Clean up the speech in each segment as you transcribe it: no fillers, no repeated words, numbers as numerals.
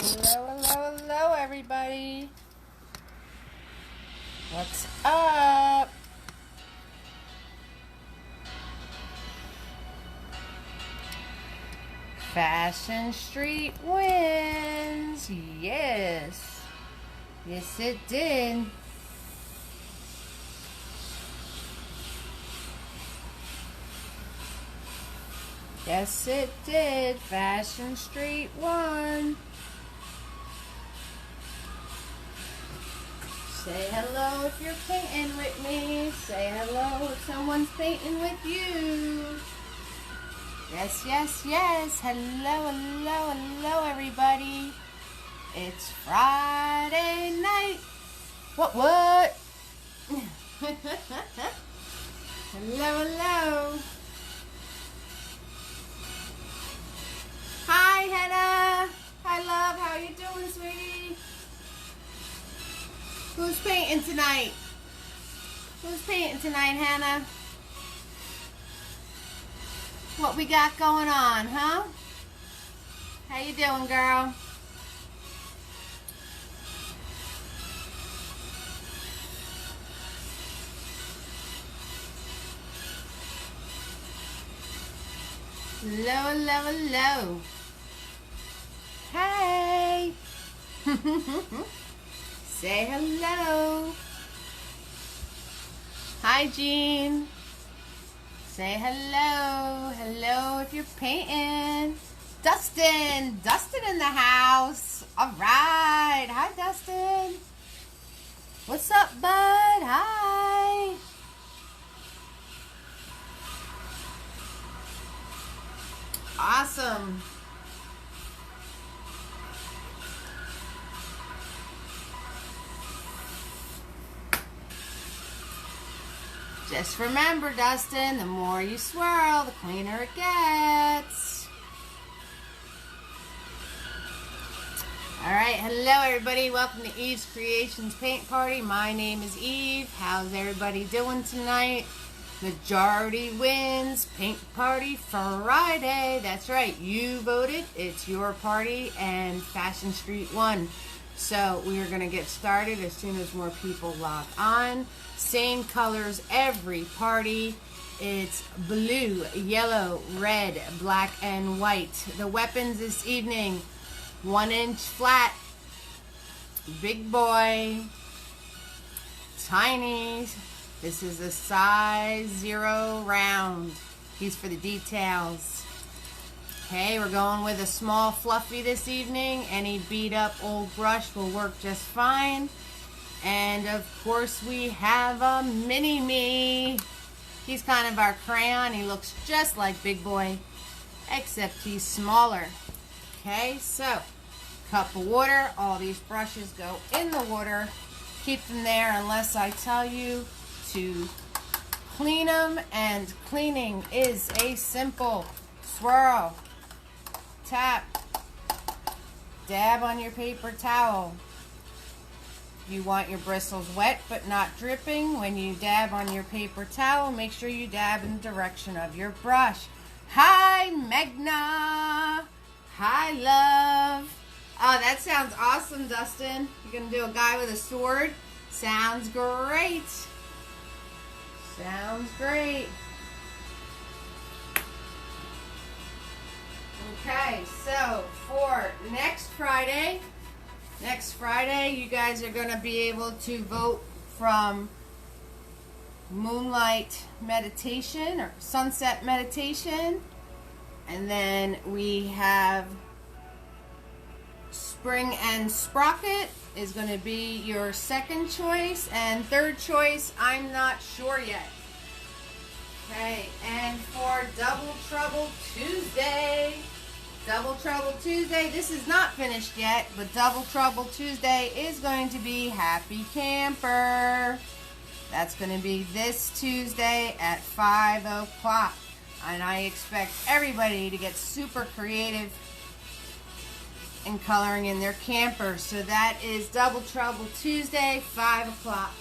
Hello, hello, hello, everybody. What's up? Fashion Street wins. Yes. Yes, it did. Yes, it did. Fashion Street won. Say hello if you're painting with me. Say hello if someone's painting with you. Yes, yes, yes. Hello, hello, hello, everybody. It's Friday night. What? Hello, hello. Hi, Hannah. Hi, love. How you doing, sweetie? Who's painting tonight? Who's painting tonight, Hannah? What we got going on, huh? How you doing, girl? Hello, hello, hello. Hey. Say hello. Hi, Jean. Say hello. Hello if you're painting. Dustin. Dustin in the house. All right. Hi, Dustin. What's up, bud? Hi. Awesome. Just remember, Dustin, the more you swirl, the cleaner it gets. All right, hello everybody. Welcome to Eve's Creations Paint Party. My name is Eve. How's everybody doing tonight? Majority wins. Paint Party Friday. That's right, you voted. It's your party, and Fashion Street won. So we are going to get started as soon as more people log on. Same colors every party. It's blue, yellow, red, black, and white. The weapons this evening: 1-inch flat, big boy, tiny. This is a size 0 round. These for the details. Okay, we're going with a small fluffy this evening. Any beat up old brush will work just fine. And of course we have a mini-me. He's kind of our crayon. He looks just like Big Boy, except he's smaller. Okay, so cup of water. All these brushes go in the water. Keep them there unless I tell you to clean them. And cleaning is a simple swirl, tap, dab on your paper towel. You want your bristles wet but not dripping. When you dab on your paper towel, make sure you dab in the direction of your brush. Hi, Megna. Hi, love. Oh, that sounds awesome, Dustin. You're going to do a guy with a sword? Sounds great. Sounds great. Okay, so for next Friday, you guys are going to be able to vote from Moonlight Meditation or Sunset Meditation. And then we have Spring and Sprocket is going to be your second choice. And third choice, I'm not sure yet. Okay, and for Double Trouble Tuesday, this is not finished yet, but Double Trouble Tuesday is going to be Happy Camper. That's going to be this Tuesday at 5 o'clock. And I expect everybody to get super creative in coloring in their camper. So that is Double Trouble Tuesday, 5 o'clock.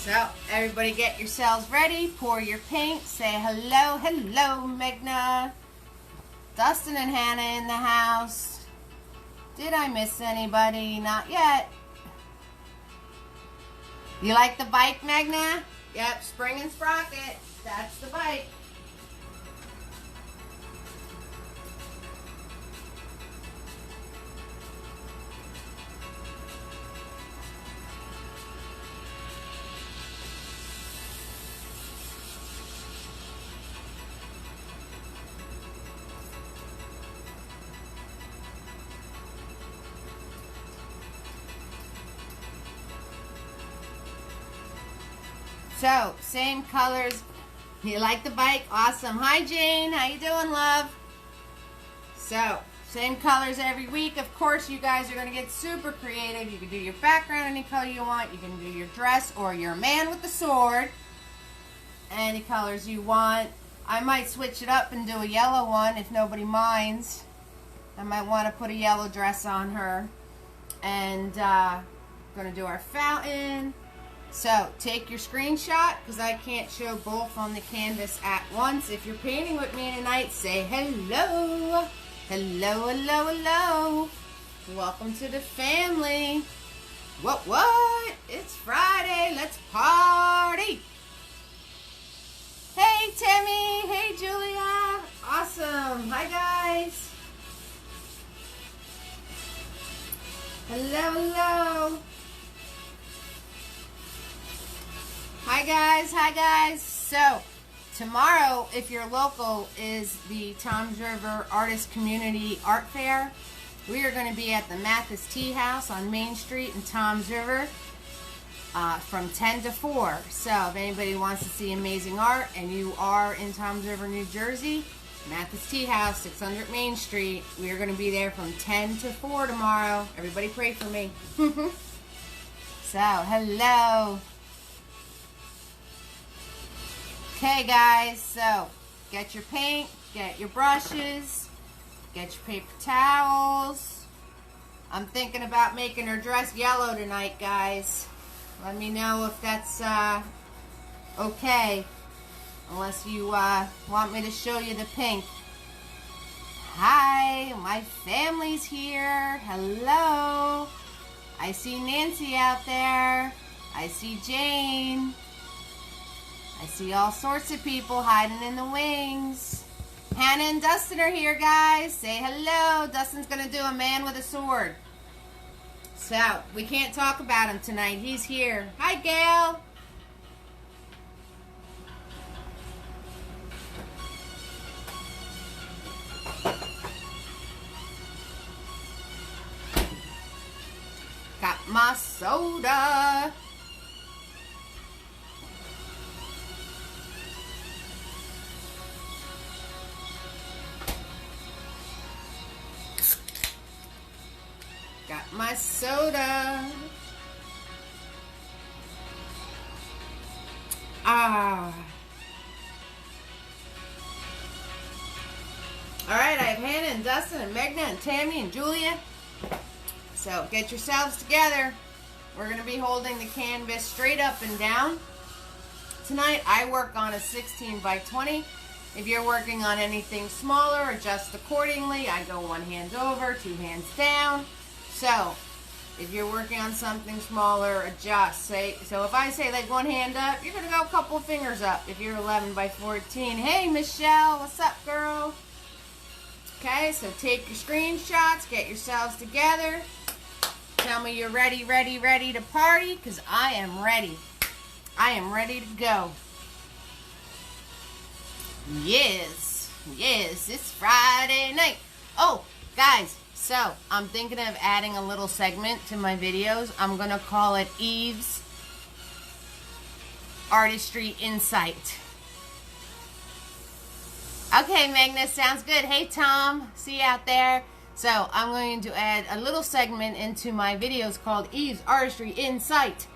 So, everybody get yourselves ready. Pour your paint. Say hello, hello, Megna. Dustin and Hannah in the house. Did I miss anybody? Not yet. You like the bike, Megna? Yep, spring and sprocket. That's the bike. So, same colors. You like the bike? Awesome. Hi, Jane. How you doing, love? So, same colors every week. Of course, you guys are going to get super creative. You can do your background any color you want. You can do your dress or your man with the sword. Any colors you want. I might switch it up and do a yellow one if nobody minds. I might want to put a yellow dress on her. And going to do our fountain. So, take your screenshot, because I can't show both on the canvas at once. If you're painting with me tonight, say hello. Hello, hello, hello. Welcome to the family. What? It's Friday. Let's party. Hey, Timmy. Hey, Julia. Awesome. Hi, guys. Hello, hello. Hi guys. So, tomorrow, if you're local, is the Toms River Artist Community Art Fair. We are going to be at the Mathis Tea House on Main Street in Toms River from 10 to 4. So, if anybody wants to see amazing art and you are in Toms River, New Jersey, Mathis Tea House, 600 Main Street. We are going to be there from 10 to 4 tomorrow. Everybody pray for me. So, hello. Okay, guys, so get your paint, get your brushes, get your paper towels. I'm thinking about making her dress yellow tonight, guys. Let me know if that's okay, unless you want me to show you the pink. Hi, my family's here. Hello. I see Nancy out there. I see Jane. I see all sorts of people hiding in the wings. Hannah and Dustin are here, guys. Say hello. Dustin's going to do a man with a sword. So, we can't talk about him tonight. He's here. Hi, Gail. Got my soda. Got my soda. Alright, I have Hannah and Dustin and Megna and Tammy and Julia. So get yourselves together. We're going to be holding the canvas straight up and down. Tonight I work on a 16 by 20. If you're working on anything smaller, adjust accordingly. I go one hand over, two hands down. So, if you're working on something smaller, adjust. So if I say like one hand up, you're going to go a couple fingers up if you're 11 by 14. Hey, Michelle, what's up, girl? Okay, so take your screenshots, get yourselves together. Tell me you're ready to party, because I am ready. I am ready to go. Yes, it's Friday night. Oh, guys. So, I'm thinking of adding a little segment to my videos. I'm going to call it Eve's Artistry Insight. Okay, Magnus, sounds good. Hey, Tom, see you out there. So, I'm going to add a little segment into my videos called Eve's Artistry Insight.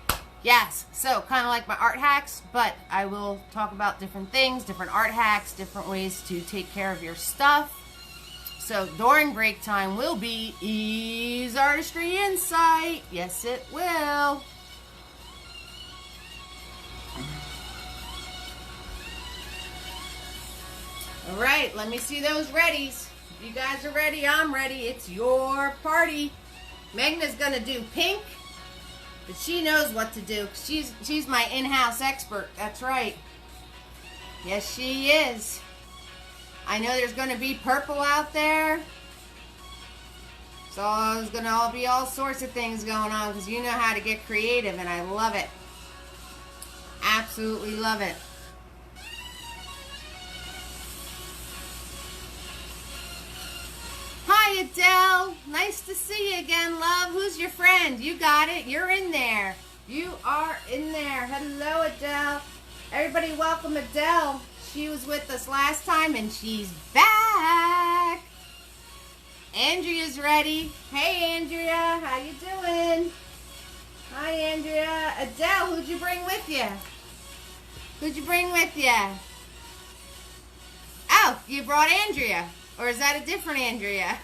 Yes, so kind of like my art hacks, but I will talk about different things, different art hacks, different ways to take care of your stuff. So during break time will be Eve's Artistry Insight. Yes, it will. All right, let me see those readies. If you guys are ready, I'm ready. It's your party. Megna's gonna do pink, but she knows what to do. She's my in-house expert. That's right. Yes, she is. I know there's gonna be purple out there. So there's gonna all be all sorts of things going on because you know how to get creative, and I love it. Absolutely love it. Hi, Adele. Nice to see you again, love. Who's your friend? You got it. You're in there. You are in there. Hello, Adele. Everybody welcome Adele. She was with us last time, and she's back. Andrea's ready. Hey, Andrea. How you doing? Hi, Andrea. Adele, who'd you bring with you? Who'd you bring with you? Oh, you brought Andrea. Or is that a different Andrea?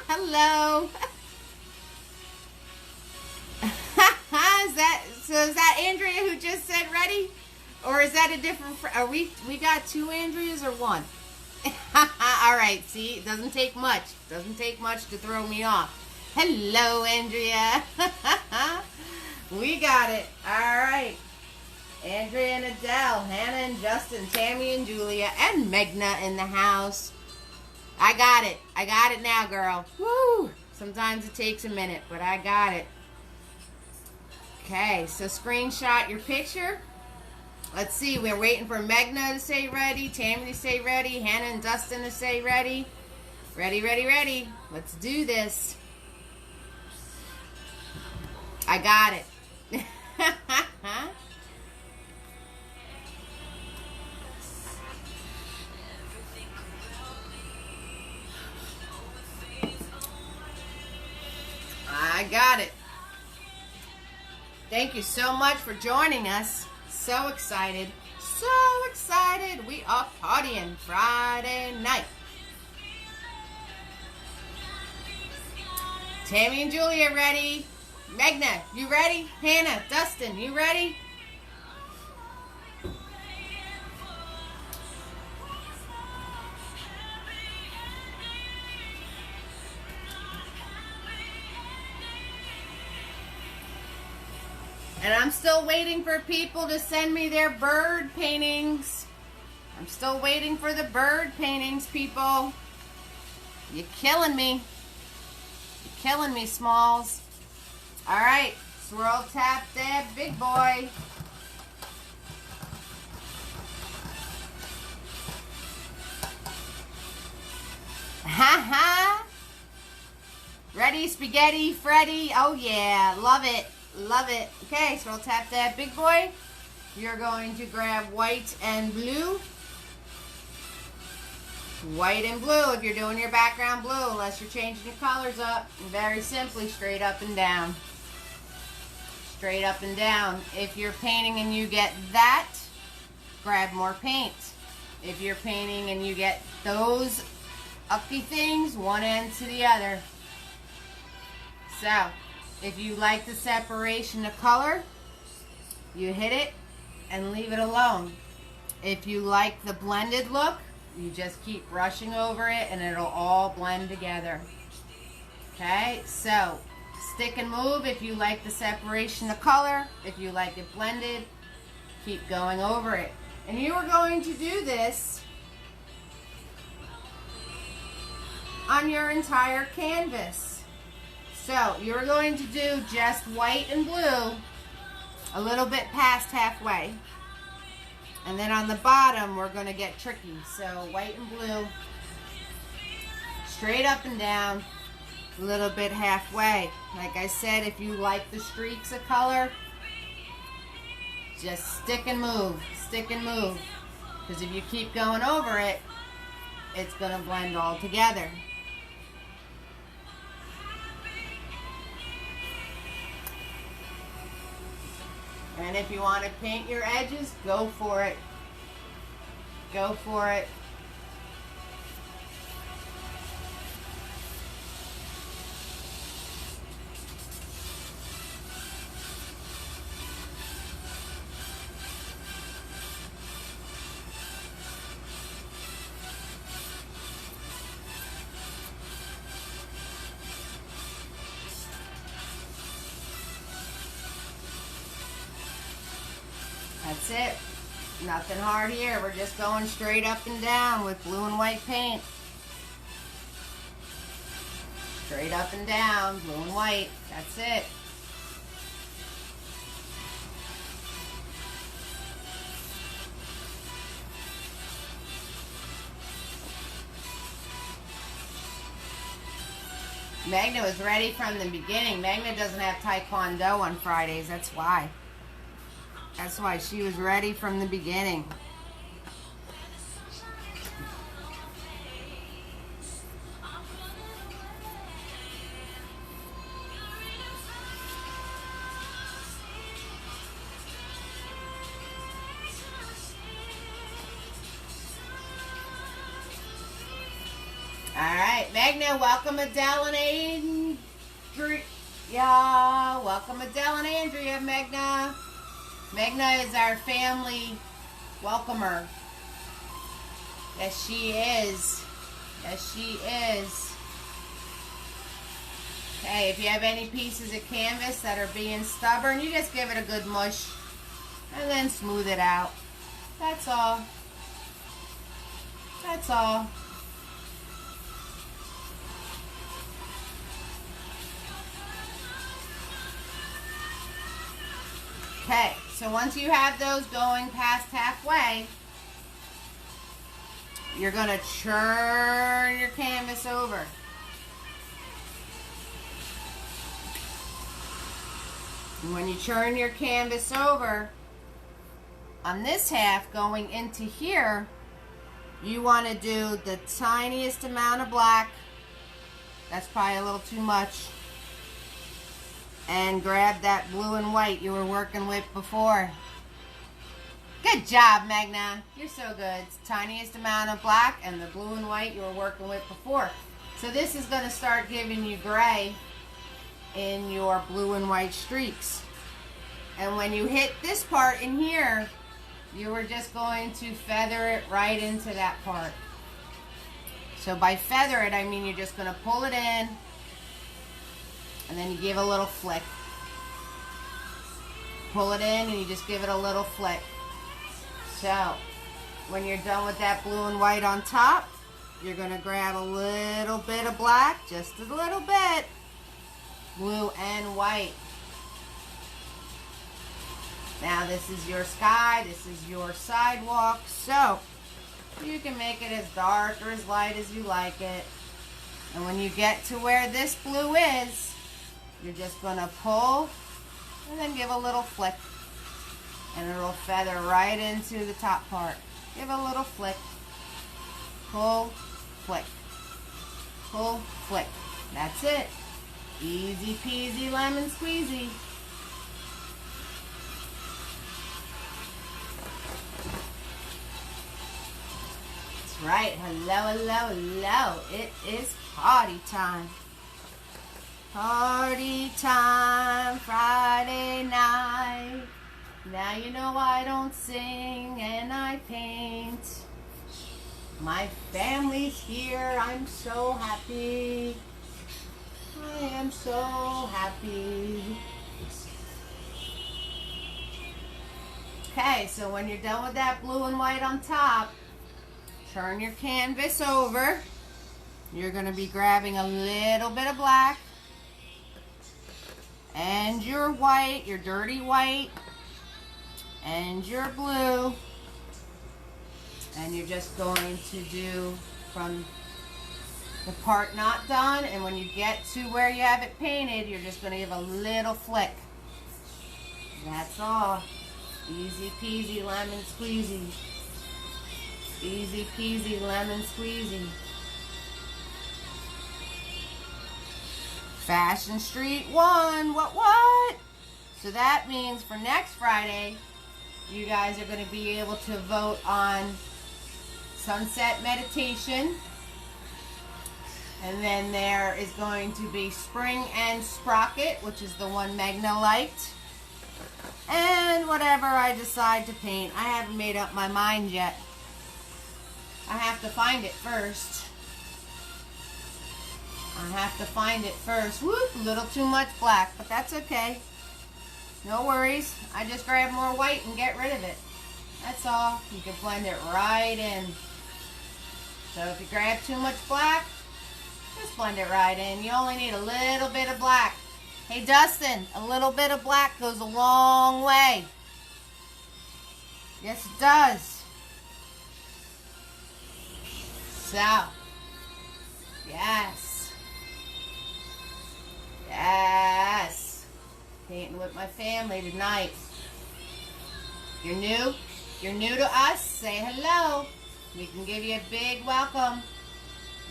Hello. Is that Andrea who just said ready? Or is that a different, are we got two Andreas or one? All right, see, it doesn't take much. Doesn't take much to throw me off. Hello, Andrea. We got it. All right. Andrea and Adele, Hannah and Justin, Tammy and Julia, and Megna in the house. I got it. I got it now, girl. Woo! Sometimes it takes a minute, but I got it. Okay, so screenshot your picture. Let's see, we're waiting for Megna to say ready, Tammy to say ready, Hannah and Dustin to say ready. Ready, ready, ready. Let's do this. I got it. I got it. Thank you so much for joining us. So excited. So excited. We are partying Friday night. Tammy and Julia ready. Megna, you ready? Hannah, Dustin, you ready? And I'm still waiting for people to send me their bird paintings. I'm still waiting for the bird paintings, people. You're killing me. You're killing me, Smalls. All right, swirl, tap, dab, big boy. Ha ha. Ready, spaghetti, Freddy. Oh yeah, love it. Love it. Okay, so I'll tap that big boy. You're going to grab white and blue. White and blue if you're doing your background blue, unless you're changing your colors up. Very simply, straight up and down. Straight up and down. If you're painting and you get that, grab more paint. If you're painting and you get those uppy things, one end to the other. So, if you like the separation of color, you hit it and leave it alone. If you like the blended look, you just keep brushing over it and it'll all blend together. Okay, so stick and move if you like the separation of color. If you like it blended, keep going over it. And you are going to do this on your entire canvas. So you're going to do just white and blue a little bit past halfway. And then on the bottom, we're going to get tricky. So white and blue, straight up and down, a little bit halfway. Like I said, if you like the streaks of color, just stick and move, stick and move. Because if you keep going over it, it's going to blend all together. And if you want to paint your edges, go for it. Go for it. That's it. Nothing hard here. We're just going straight up and down with blue and white paint. Straight up and down, blue and white. That's it. Magna was ready from the beginning. Magna doesn't have Taekwondo on Fridays. That's why. That's why she was ready from the beginning. Alright, Magna, welcome Adele and Andrea. Welcome Adele and Andrea, Magna. Magna is our family welcomer. Yes, she is. Yes, she is. Okay, if you have any pieces of canvas that are being stubborn, you just give it a good mush and then smooth it out. That's all. That's all. Okay, so once you have those going past halfway, you're going to churn your canvas over. And when you churn your canvas over, on this half going into here, you want to do the tiniest amount of black. That's probably a little too much. And grab that blue and white you were working with before. Good job, Magna. You're so good. It's the tiniest amount of black and the blue and white you were working with before. So this is going to start giving you gray in your blue and white streaks. And when you hit this part in here, you were just going to feather it right into that part. So by feather it, I mean you're just going to pull it in, and then you give a little flick. Pull it in and you just give it a little flick. So, when you're done with that blue and white on top, you're going to grab a little bit of black, just a little bit, blue and white. Now this is your sky, this is your sidewalk, so you can make it as dark or as light as you like it. And when you get to where this blue is, you're just going to pull and then give a little flick. And it'll feather right into the top part. Give a little flick. Pull, flick. Pull, flick. That's it. Easy peasy lemon squeezy. That's right. Hello, hello, hello. It is party time. Party time, Friday night. Now you know I don't sing and I paint. My family's here, I'm so happy. I am so happy. Okay, so when you're done with that blue and white on top, turn your canvas over. You're going to be grabbing a little bit of black and your white, your dirty white, and your blue, and you're just going to do from the part not done, and when you get to where you have it painted, you're just going to give a little flick. That's all. Easy peasy lemon squeezy. Easy peasy lemon squeezy. Fashion Street won. What? So that means for next Friday, you guys are going to be able to vote on Sunset Meditation. And then there is going to be Spring and Sprocket, which is the one Magna liked. And whatever I decide to paint. I haven't made up my mind yet. I have to find it first. Whoop, a little too much black, but that's okay. No worries. I just grab more white and get rid of it. That's all. You can blend it right in. So if you grab too much black, just blend it right in. You only need a little bit of black. Hey Dustin, a little bit of black goes a long way. Yes, it does. So, yes. Yes. Painting with my family tonight. You're new? You're new to us? Say hello. We can give you a big welcome.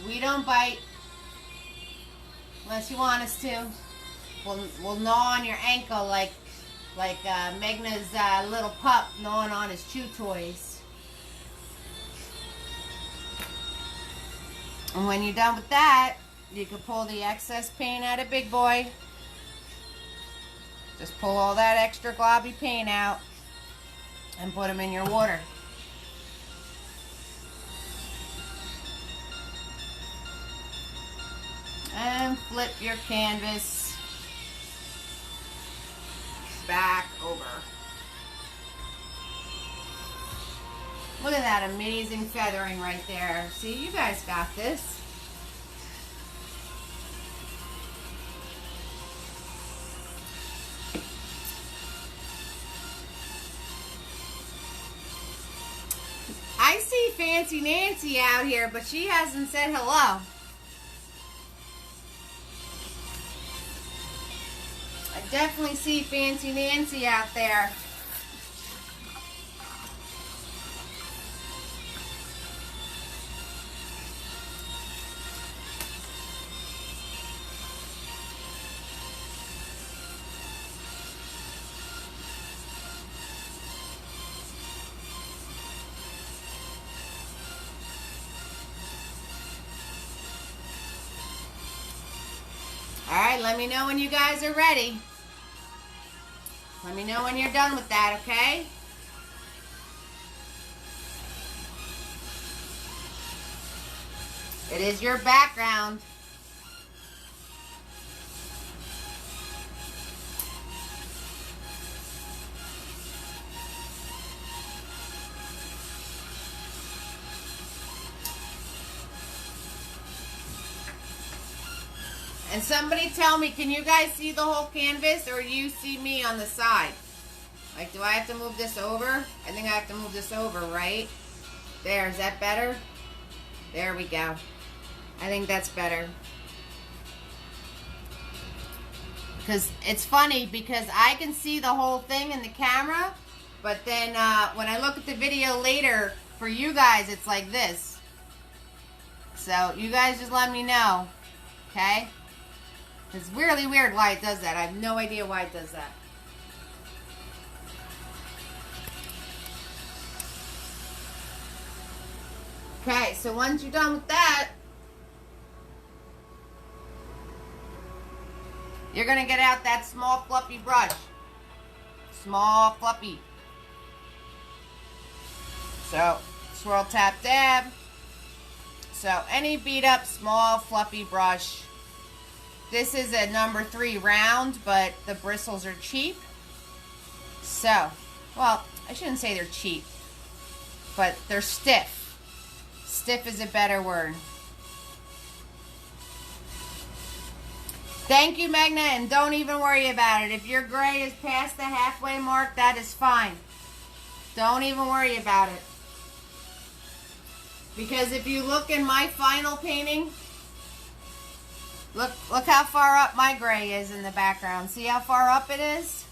We don't bite. Unless you want us to. We'll gnaw on your ankle like Megna's little pup gnawing on his chew toys. And when you're done with that, you can pull the excess paint out of Big Boy. Just pull all that extra globby paint out and put them in your water. And flip your canvas back over. Look at that amazing feathering right there. See, you guys got this. I see Fancy Nancy out here, but she hasn't said hello. I definitely see Fancy Nancy out there. Alright, let me know when you guys are ready. Let me know when you're done with that, okay? It is your background. And somebody tell me, can you guys see the whole canvas or do you see me on the side? Like, do I have to move this over? I think I have to move this over, right? There, is that better? There we go. I think that's better. Because it's funny because I can see the whole thing in the camera, but then when I look at the video later for you guys, it's like this. So you guys just let me know, okay? It's really weird why it does that. I have no idea why it does that. Okay, so once you're done with that, you're going to get out that small fluffy brush. Small fluffy. So, swirl, tap, dab. So, any beat up small fluffy brush. This is a number 3 round, but the bristles are cheap. So, well, I shouldn't say they're cheap, but they're stiff. Stiff is a better word. Thank you, Magna, and don't even worry about it. If your gray is past the halfway mark, that is fine. Don't even worry about it. Because if you look in my final painting, look how far up my gray is in the background. See how far up it is?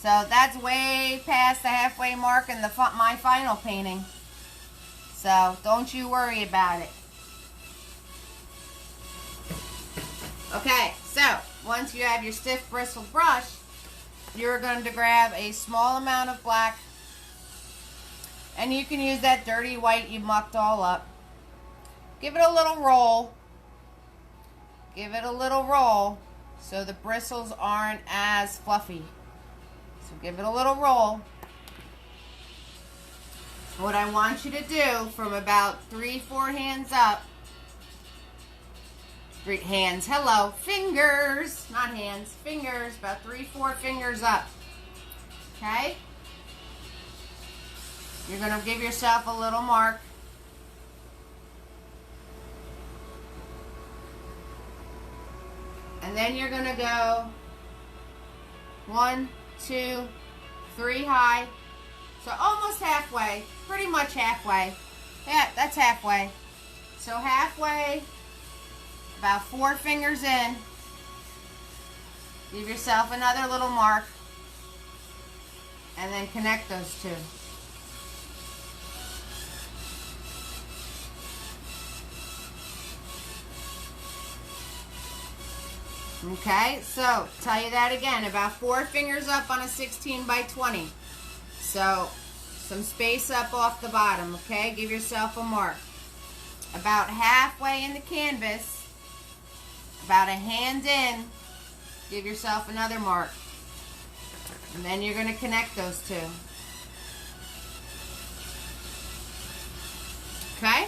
So that's way past the halfway mark in my final painting. So don't you worry about it. Okay, so once you have your stiff bristled brush, you're going to grab a small amount of black, and you can use that dirty white you mucked all up. Give it a little roll. Give it a little roll so the bristles aren't as fluffy. So give it a little roll. What I want you to do from about 3-4 hands up 3 hands. Hello. Fingers. Not hands. Fingers. About 3-4 fingers up. Okay? You're going to give yourself a little mark. And then you're going to go 1, 2, 3 high. So almost halfway. Pretty much halfway. Yeah, that's halfway. So halfway, about 4 fingers in. Give yourself another little mark. And then connect those two. Okay, so tell you that again, about 4 fingers up on a 16 by 20. So some space up off the bottom, okay? Give yourself a mark. About halfway in the canvas, about a hand in, give yourself another mark. And then you're going to connect those two. Okay?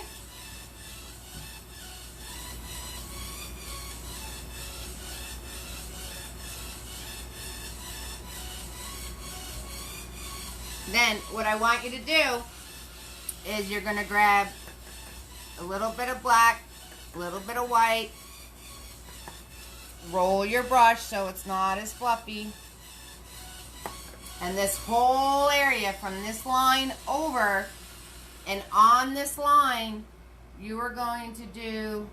Then what I want you to do is you're going to grab a little bit of black, a little bit of white, roll your brush so it's not as fluffy, and this whole area from this line over and on this line, you are going to do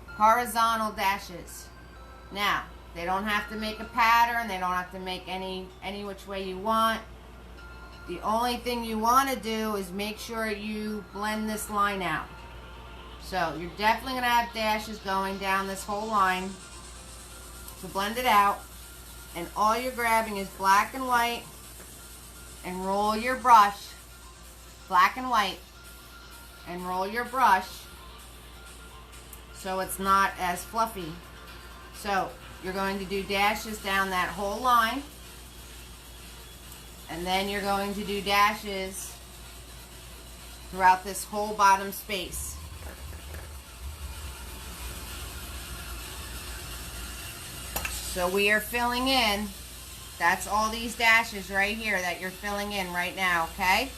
horizontal dashes. Now, they don't have to make a pattern, they don't have to make any which way you want. The only thing you want to do is make sure you blend this line out. So you're definitely going to have dashes going down this whole line to blend it out. And all you're grabbing is black and white, and roll your brush, black and white, and roll your brush so it's not as fluffy. So you're going to do dashes down that whole line. And then you're going to do dashes throughout this whole bottom space. So we are filling in, that's all these dashes right here that you're filling in right now, okay?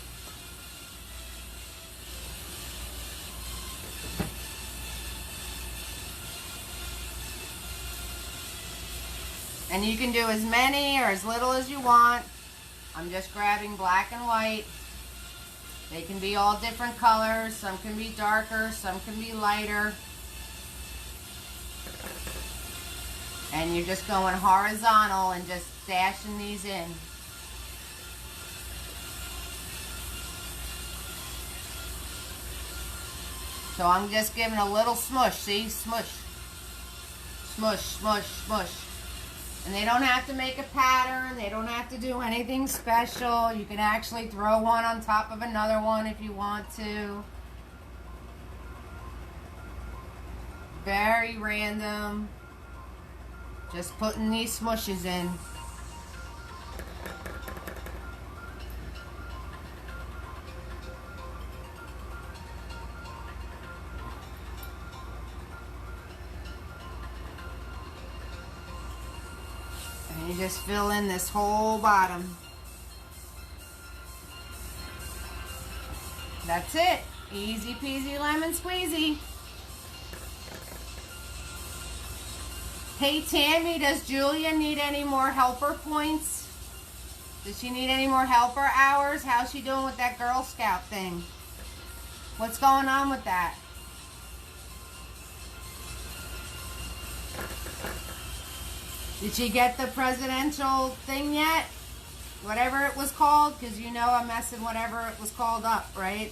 And you can do as many or as little as you want. I'm just grabbing black and white. They can be all different colors. Some can be darker, some can be lighter. And you're just going horizontal and just dashing these in. So I'm just giving a little smush, see? Smush. Smush, smush, smush. And they don't have to make a pattern. They don't have to do anything special. You can actually throw one on top of another one if you want to. Very random. Just putting these smushes in. And you just fill in this whole bottom. That's it. Easy peasy lemon squeezy. Hey Tammy, does Julia need any more helper points? Does she need any more helper hours? How's she doing with that Girl Scout thing? What's going on with that? Did she get the presidential thing yet? Whatever it was called? Because you know I'm messing whatever it was called up, right?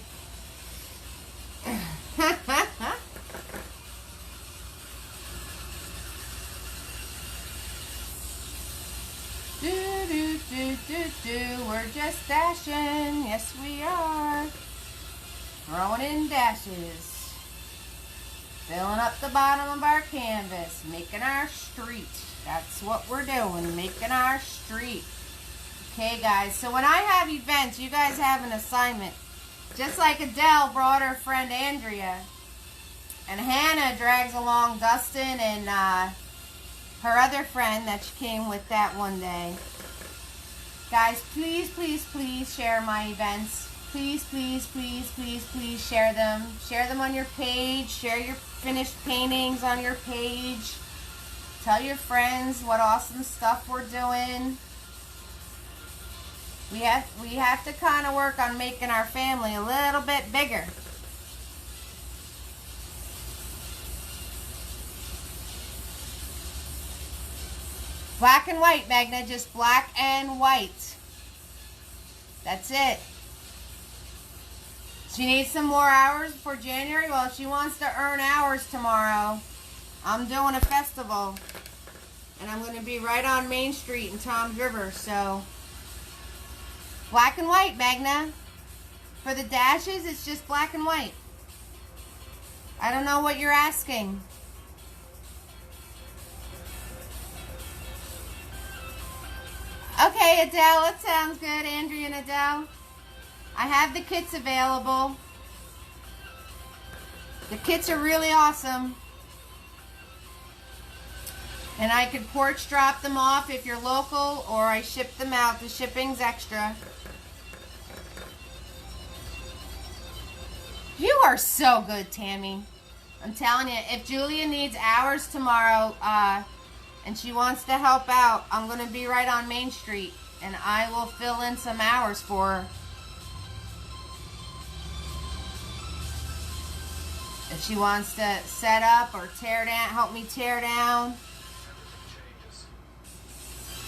Do, do, do, do, do. We're just dashing. Yes, we are. Throwing in dashes. Filling up the bottom of our canvas. Making our street. That's what we're doing. Making our street. Okay, guys. So when I have events, you guys have an assignment. Just like Adele brought her friend Andrea And Hannah drags along Dustin and her other friend that she came with that one day. Guys, please, please, please share my events. Please, please, please, please, please share them. Share them on your page. Share your finished paintings on your page. Tell your friends what awesome stuff we're doing. We have to kind of work on making our family a little bit bigger. Black and white, Magna, just black and white. That's it. She needs some more hours for January. Well, she wants to earn hours tomorrow. I'm doing a festival, and I'm going to be right on Main Street in Toms River, so black and white, Magna. For the dashes, it's just black and white. I don't know what you're asking. Okay, Adele, it sounds good, Andrea and Adele. I have the kits available. The kits are really awesome. And I could porch drop them off if you're local, or I ship them out. The shipping's extra. You are so good, Tammy. I'm telling you, if Julia needs hours tomorrow, and she wants to help out, I'm going to be right on Main Street, and I will fill in some hours for her. If she wants to set up or tear down, help me tear down.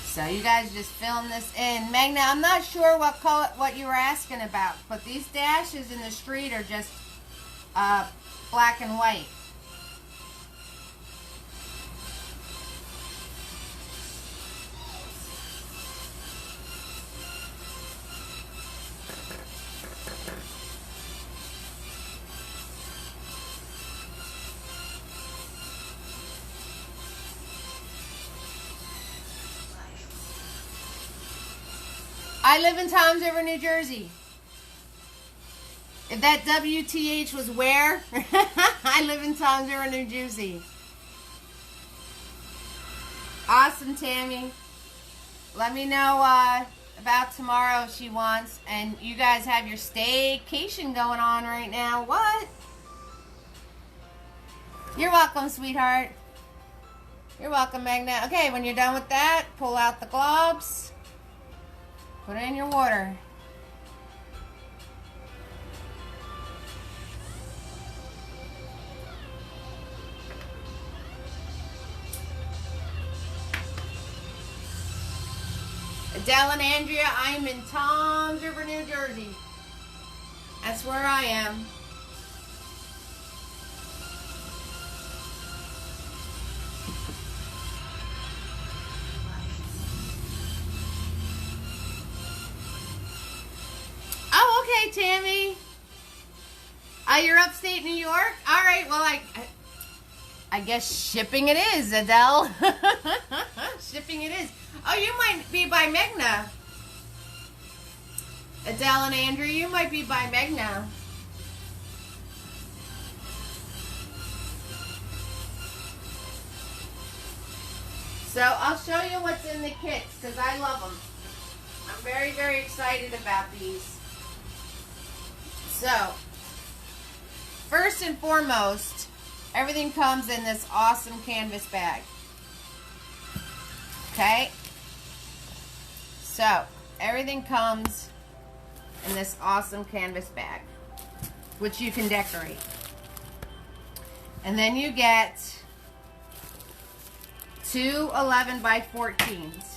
So you guys just film this in. Magna, I'm not sure what you were asking about, but these dashes in the street are just black and white. I live in Toms River, New Jersey. If that WTH was where, I live in Toms River, New Jersey. Awesome, Tammy. Let me know about tomorrow if she wants. And you guys have your staycation going on right now. What? You're welcome, sweetheart. You're welcome, Magna. Okay, when you're done with that, pull out the globes. Put it in your water. Adele and Andrea, I'm in Toms River, New Jersey. That's where I am. Oh, okay, Tammy. You're upstate New York? All right, well, I guess shipping it is, Adele. Shipping it is. Oh, you might be by Magna. Adele and Andrew, you might be by Magna. So I'll show you what's in the kits because I love them. I'm very, very excited about these. So, first and foremost, everything comes in this awesome canvas bag. Okay? So, everything comes in this awesome canvas bag, which you can decorate. And then you get two 11 by 14s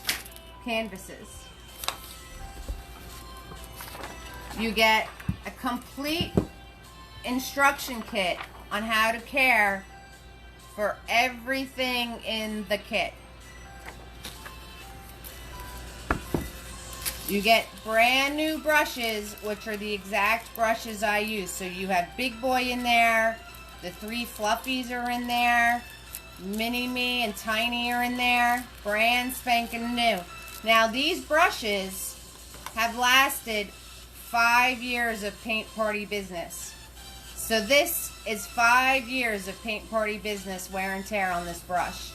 canvases. You get a complete instruction kit on how to care for everything in the kit. You get brand new brushes, which are the exact brushes I use. So you have Big Boy in there, the 3 fluffies are in there, Mini Me and Tiny are in there, brand spanking new. Now these brushes have lasted 5 years of paint party business. So this is 5 years of paint party business wear and tear on this brush.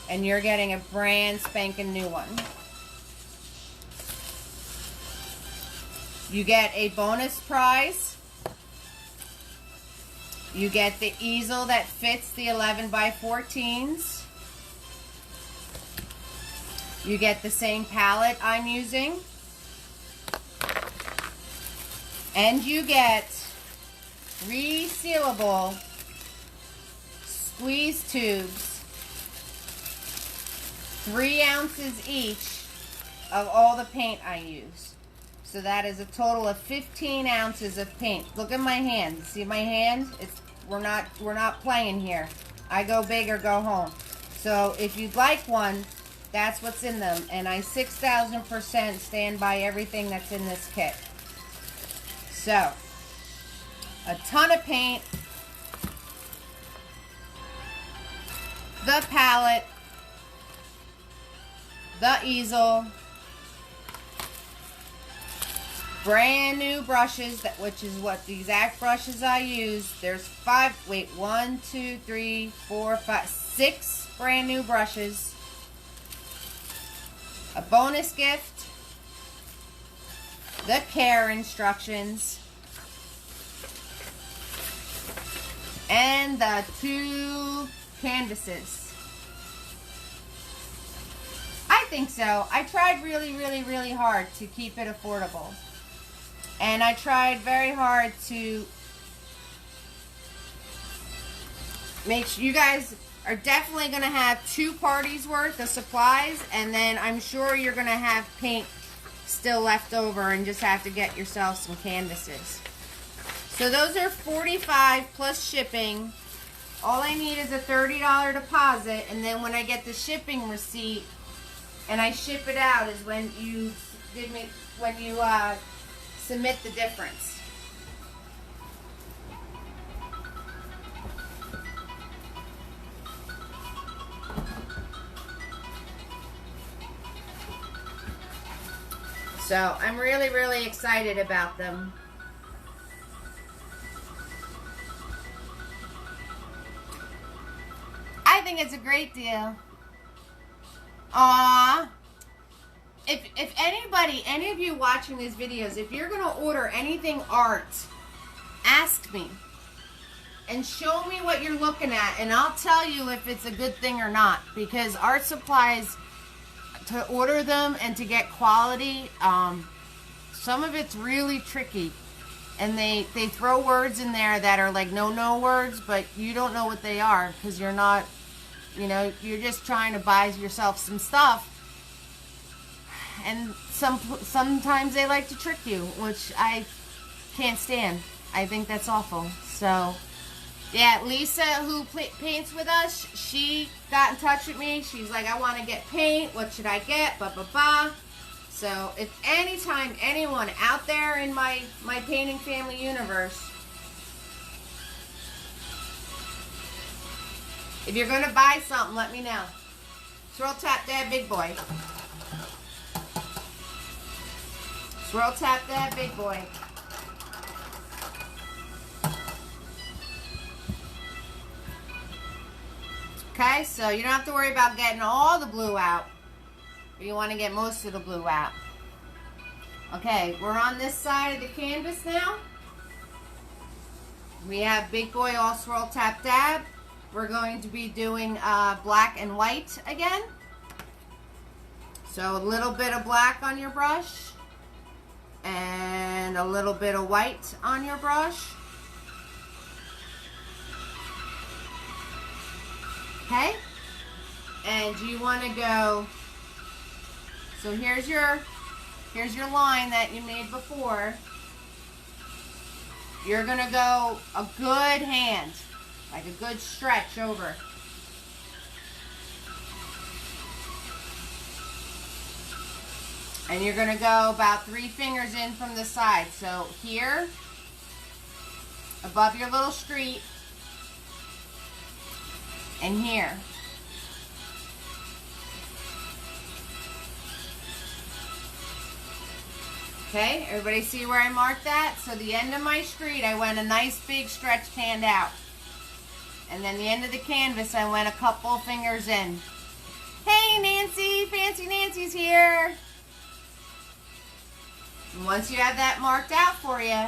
And you're getting a brand spanking new one. You get a bonus prize. You get the easel that fits the 11 by 14s. You get the same palette I'm using. And you get resealable squeeze tubes, 3 ounces each of all the paint I use. So that is a total of 15 ounces of paint. Look at my hand. See my hand? We're not playing here. I go big or go home. So if you'd like one, that's what's in them. And I 6,000% stand by everything that's in this kit. So, a ton of paint, the palette, the easel, brand new brushes, which is what the exact brushes I use. There's 6 brand new brushes, a bonus gift, the care instructions, and the 2 canvases. I think so. I tried really hard to keep it affordable. And I tried very hard to make sure you guys are definitely going to have 2 parties worth of supplies, and then I'm sure you're going to have paint still left over and just have to get yourself some canvases. So those are $45 plus shipping. All I need is a $30 deposit, and then when I get the shipping receipt and I ship it out is when you submit the difference. So I'm really excited about them. I think it's a great deal. If anybody, any of you watching these videos, if you're going to order anything art, ask me. And show me what you're looking at, and I'll tell you if it's a good thing or not. Because art supplies, to order them and to get quality, some of it's really tricky. And they throw words in there that are like no words, but you don't know what they are because you're not, you know, you're just trying to buy yourself some stuff. And sometimes they like to trick you, which I can't stand. I think that's awful. So, yeah, Lisa, who paints with us, she got in touch with me. She's like, I want to get paint. What should I get? Blah, blah, blah. So, if anytime anyone out there in my painting family universe, if you're going to buy something, let me know. Swirl, tap, dab, big boy. Swirl, tap, dab, big boy. Okay, so you don't have to worry about getting all the blue out. But you want to get most of the blue out. Okay, we're on this side of the canvas now. We have big boy all swirl, tap, dab. We're going to be doing black and white again. So a little bit of black on your brush. And a little bit of white on your brush. Okay? And you want to go, so here's your line that you made before. You're going to go a good hand, like a good stretch over. And you're going to go about 3 fingers in from the side. So here, above your little street, and here. Okay, everybody see where I marked that? So the end of my street, I went a nice big stretched hand out. And then the end of the canvas, I went a couple fingers in. Hey Nancy, Fancy Nancy's here. And once you have that marked out for you,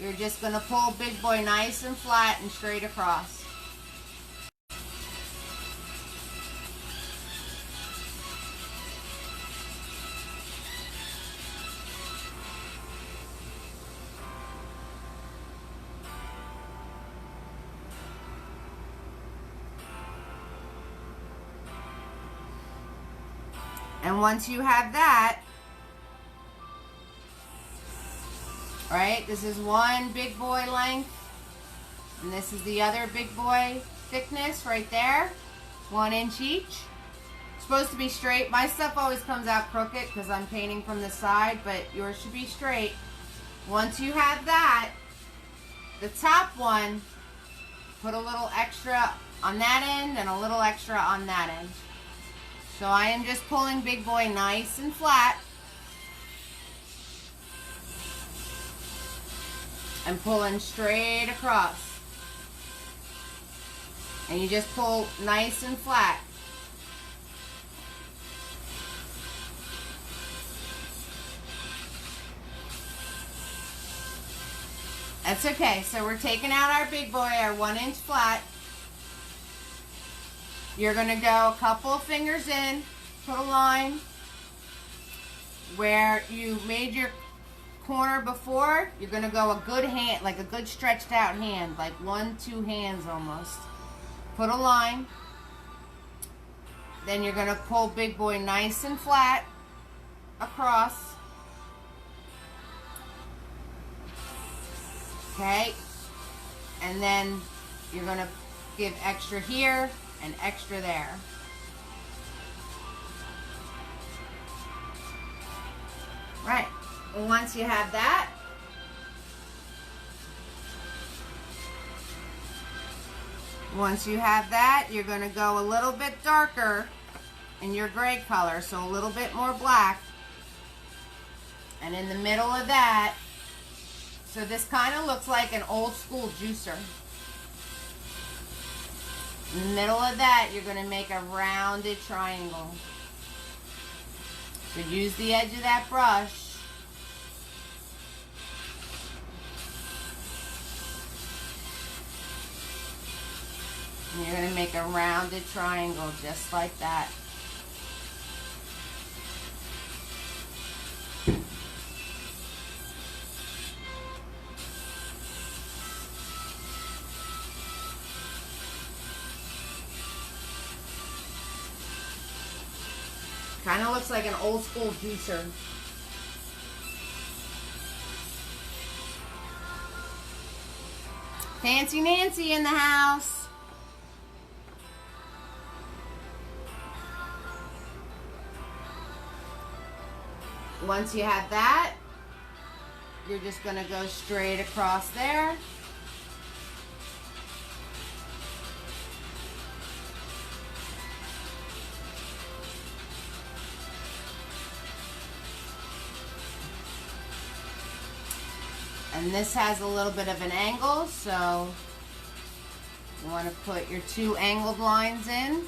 you're just gonna pull Big Boy nice and flat and straight across. And once you have that, right, this is one big boy length, and this is the other big boy thickness right there, 1 inch each. It's supposed to be straight. My stuff always comes out crooked because I'm painting from the side, but yours should be straight. Once you have that, the top one, put a little extra on that end and a little extra on that end. So I am just pulling Big Boy nice and flat. And pulling straight across. And you just pull nice and flat. That's okay. So we're taking out our Big Boy, our 1 inch flat. You're going to go a couple of fingers in, put a line where you made your corner before. You're going to go a good hand, like a good stretched out hand, like 1-2 hands almost. Put a line. Then you're going to pull Big Boy nice and flat across. Okay. And then you're going to give extra here and extra there. Right. Well, once you have that, you're going to go a little bit darker in your gray color, so a little bit more black. And in the middle of that, so this kind of looks like an old school juicer. In the middle of that, you're going to make a rounded triangle. So use the edge of that brush. And you're going to make a rounded triangle just like that. Kind of looks like an old school juicer. Fancy Nancy in the house. Once you have that, you're just going to go straight across there. And this has a little bit of an angle, so you want to put your 2 angled lines in.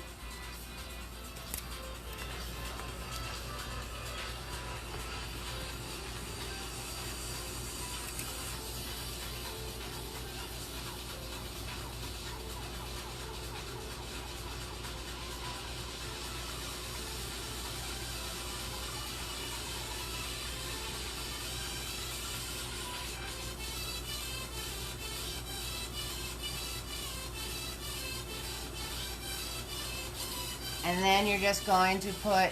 And then you're just going to put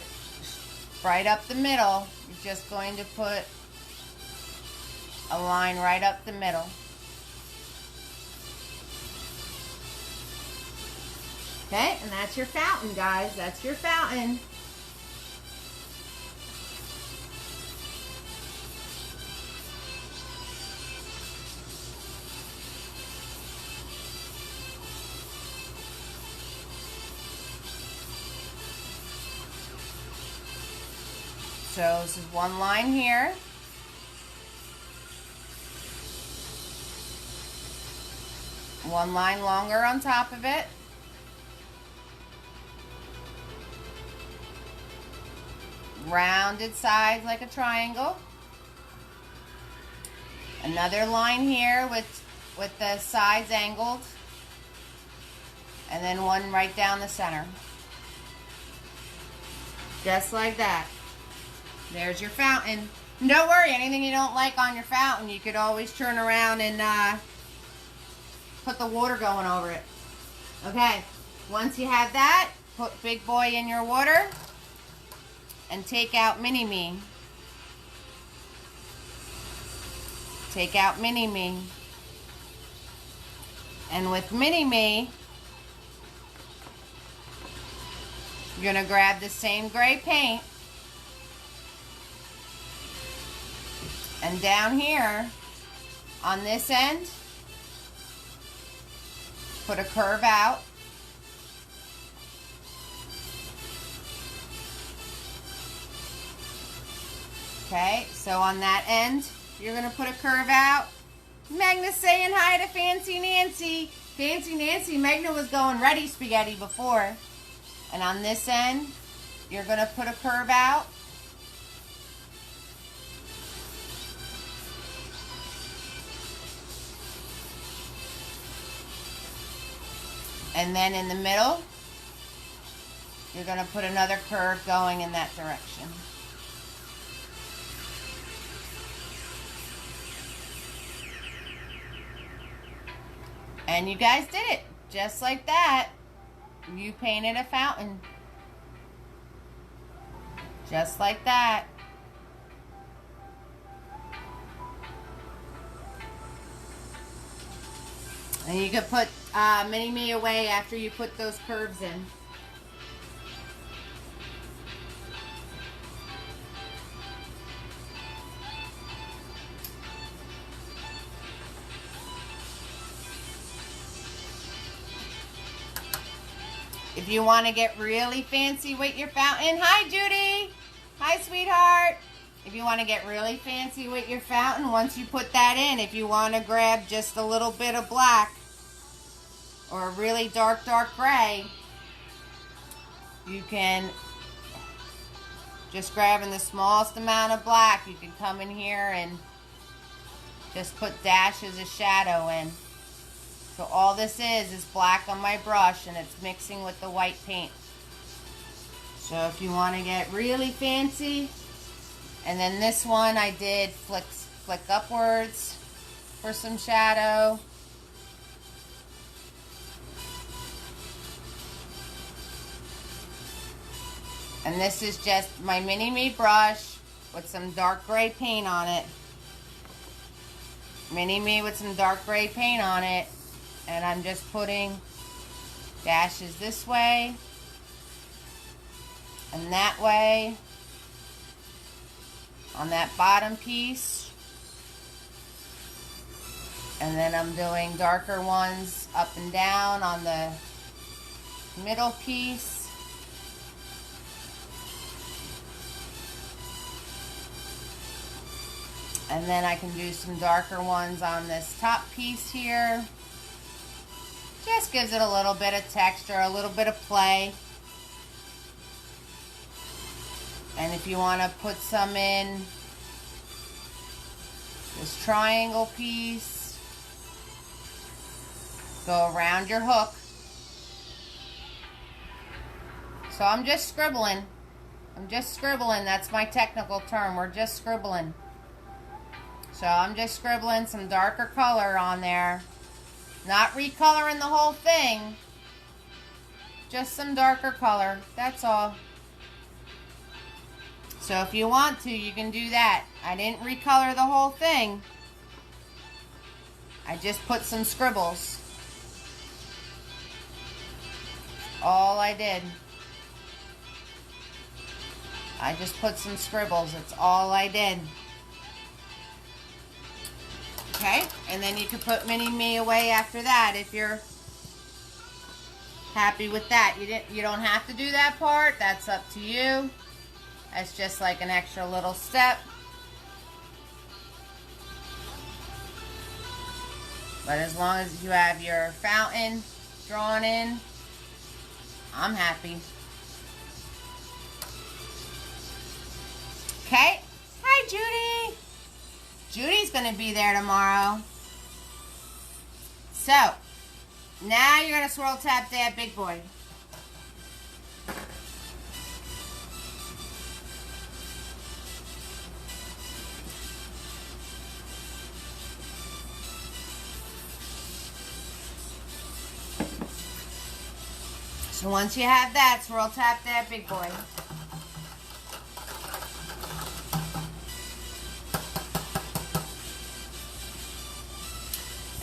right up the middle, you're just going to put a line right up the middle. Okay, and that's your fountain, guys. That's your fountain. So this is one line here. One line longer on top of it. Rounded sides like a triangle. Another line here with the sides angled. And then one right down the center. Just like that. There's your fountain. And don't worry, anything you don't like on your fountain, you could always turn around and put the water going over it. Okay, once you have that, put Big Boy in your water and take out Mini-Me. Take out Mini-Me. And with Mini-Me, you're going to grab the same gray paint, and down here on this end, put a curve out. Okay, so on that end, you're going to put a curve out. Magna's saying hi to Fancy Nancy. Fancy Nancy, Magna was going ready spaghetti before. And on this end, you're going to put a curve out. And then in the middle, you're going to put another curve going in that direction. And you guys did it. Just like that. You painted a fountain. Just like that. And you could put Mini-Me away after you put those curves in. If you want to get really fancy with your fountain, hi Judy, hi sweetheart. If you want to get really fancy with your fountain, once you put that in, if you want to grab just a little bit of black or a really dark gray, you can just grab in the smallest amount of black. You can come in here and just put dashes of shadow in. So all this is black on my brush, and it's mixing with the white paint. So if you want to get really fancy, and then this one I did flick upwards for some shadow. And this is just my Mini-Me brush with some dark gray paint on it. Mini-Me with some dark gray paint on it. And I'm just putting dashes this way and that way on that bottom piece. And then I'm doing darker ones up and down on the middle piece. And then I can do some darker ones on this top piece here. Just gives it a little bit of texture, a little bit of play. And if you want to put some in this triangle piece, go around your hook. So I'm just scribbling. That's my technical term. We're just scribbling. So I'm just scribbling some darker color on there. Not recoloring the whole thing. Just some darker color. That's all. So if you want to, you can do that. I didn't recolor the whole thing. I just put some scribbles. All I did. I just put some scribbles. That's all I did. Okay, and then you can put Mini-Me away after that if you're happy with that. You don't have to do that part. That's up to you. as just like an extra little step. But as long as you have your fountain drawn in, I'm happy. Okay. Hi, Judy. Judy's going to be there tomorrow. So, now you're going to swirl tap that big boy. So once you have that, swirl tap that big boy.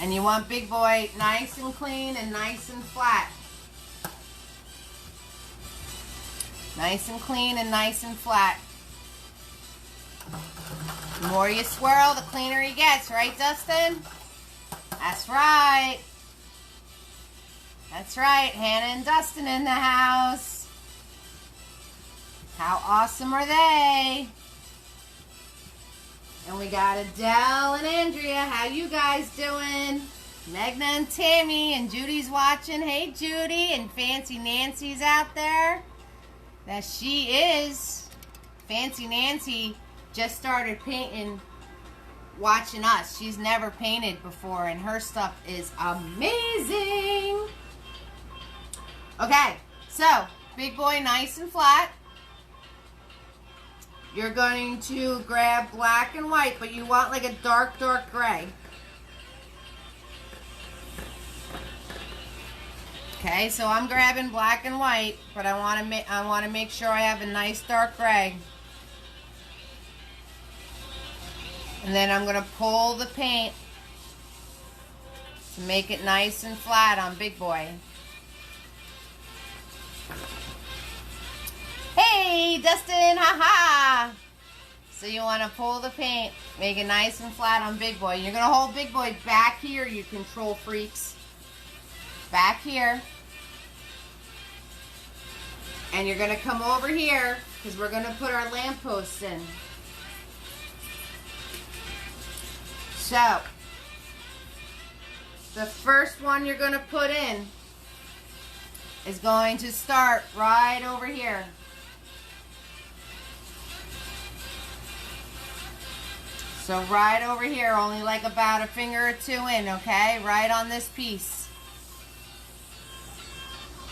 And you want big boy nice and clean and nice and flat. Nice and clean and nice and flat. The more you swirl, the cleaner he gets, right, Dustin? That's right. That's right, Hannah and Dustin in the house. How awesome are they? And we got Adele and Andrea. How you guys doing? Megna and Tammy, and Judy's watching. Hey, Judy, and Fancy Nancy's out there. That she is. Fancy Nancy just started painting, watching us. She's never painted before, and her stuff is amazing. Okay, so big boy nice and flat. You're going to grab black and white, but you want like a dark gray. Okay, so I'm grabbing black and white, but I want to make sure I have a nice dark gray. And then I'm going to pull the paint to make it nice and flat on big boy. Hey, Dustin, haha. So you want to pull the paint, make it nice and flat on big boy. You're going to hold big boy back here, you control freaks. Back here. And you're going to come over here because we're going to put our lampposts in. So, the first one you're going to put in is going to start right over here. So right over here, only like about a finger or two in, okay? Right on this piece.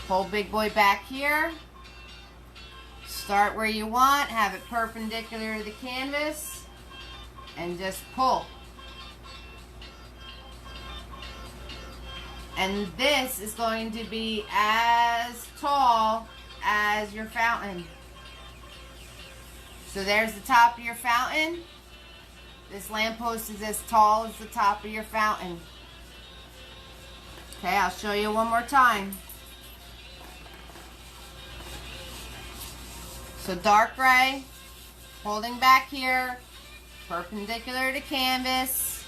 Pull big boy back here. Start where you want, have it perpendicular to the canvas, and just pull. And this is going to be as tall as your fountain. So there's the top of your fountain. This lamppost is as tall as the top of your fountain. Okay, I'll show you one more time. So dark gray, holding back here, perpendicular to canvas,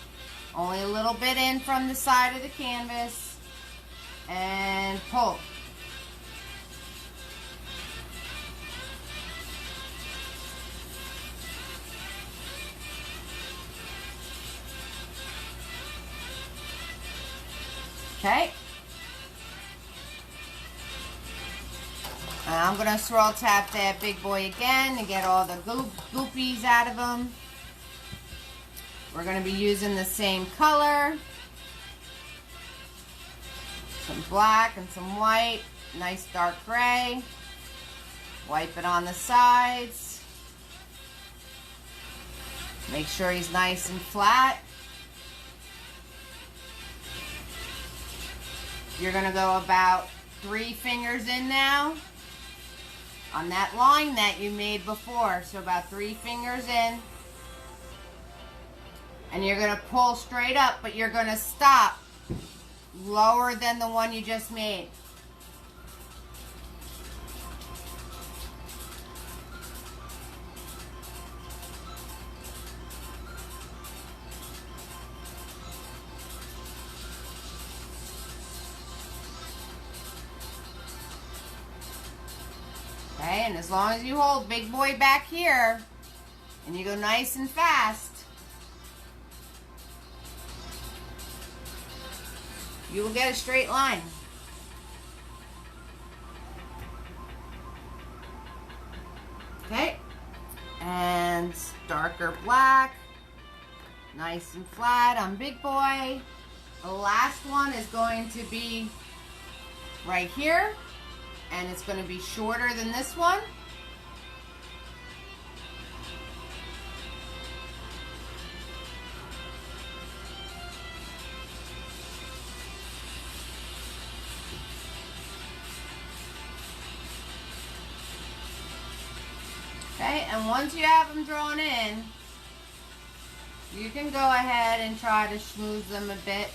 only a little bit in from the side of the canvas, and pull. Okay. And I'm going to swirl tap that big boy again to get all the goopies out of them. We're going to be using the same color. Some black and some white. Nice dark gray. Wipe it on the sides. Make sure he's nice and flat. You're going to go about 3 fingers in now on that line that you made before. So about 3 fingers in. And you're going to pull straight up, but you're going to stop lower than the one you just made. Okay, Okay, and as long as you hold big boy back here and you go nice and fast, you will get a straight line. Okay, and darker black, nice and flat on big boy. The last one is going to be right here, and it's going to be shorter than this one. Okay, and once you have them drawn in, you can go ahead and try to smooth them a bit.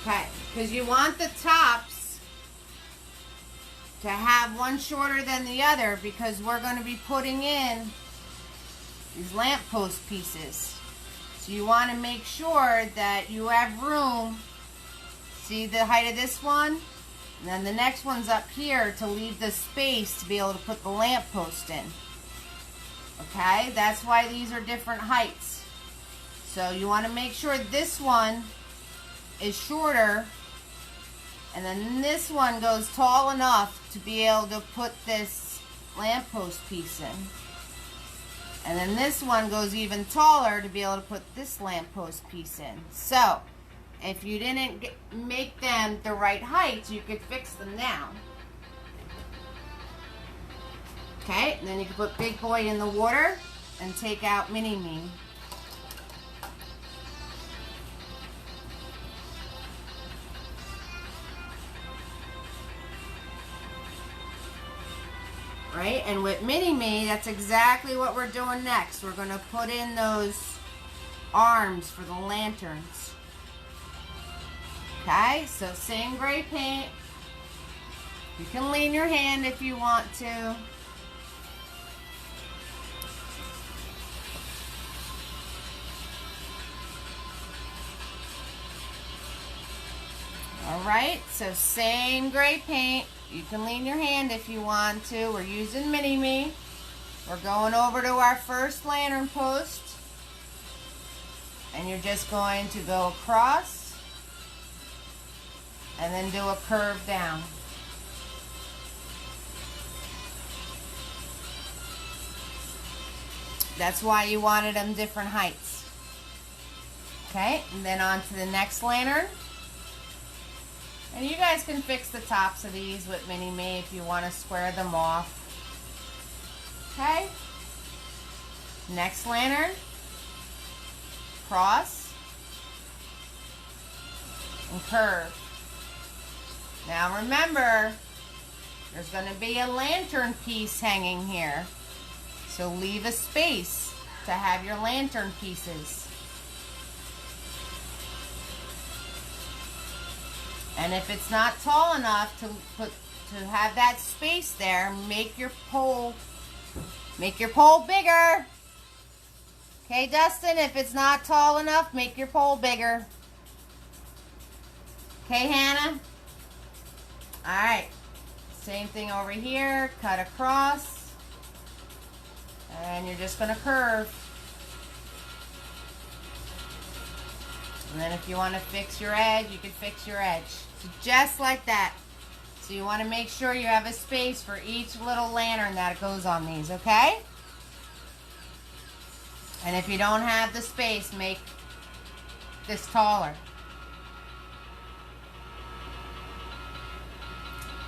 Okay, because you want the tops to have one shorter than the other, because we're going to be putting in these lamppost pieces. So you want to make sure that you have room. See the height of this one? And then the next one's up here to leave the space to be able to put the lamppost in. Okay, that's why these are different heights. So you want to make sure this one is shorter, and then this one goes tall enough to be able to put this lamppost piece in, and then this one goes even taller to be able to put this lamppost piece in. So if you didn't make them the right height, you could fix them now. Okay, and then you can put big boy in the water and take out mini me. Right, and with mini-me, that's exactly what we're doing next. We're going to put in those arms for the lanterns. Okay, so same gray paint. You can lean your hand if you want to. Alright, so same gray paint. You can lean your hand if you want to. We're using mini-me. We're going over to our first lantern post. And you're just going to go across and then do a curve down. That's why you wanted them different heights. Okay, and then on to the next lantern. And you guys can fix the tops of these with mini-me if you want to square them off. Okay. Next lantern. Cross. And curve. Now remember, there's going to be a lantern piece hanging here. So leave a space to have your lantern pieces. And if it's not tall enough to have that space there, make your pole bigger. Okay, Dustin, if it's not tall enough, make your pole bigger. Okay, Hannah? Alright. Same thing over here. Cut across. And you're just going to curve. And then if you want to fix your edge, you can fix your edge. So just like that. So you want to make sure you have a space for each little lantern that goes on these, okay? And if you don't have the space, make this taller.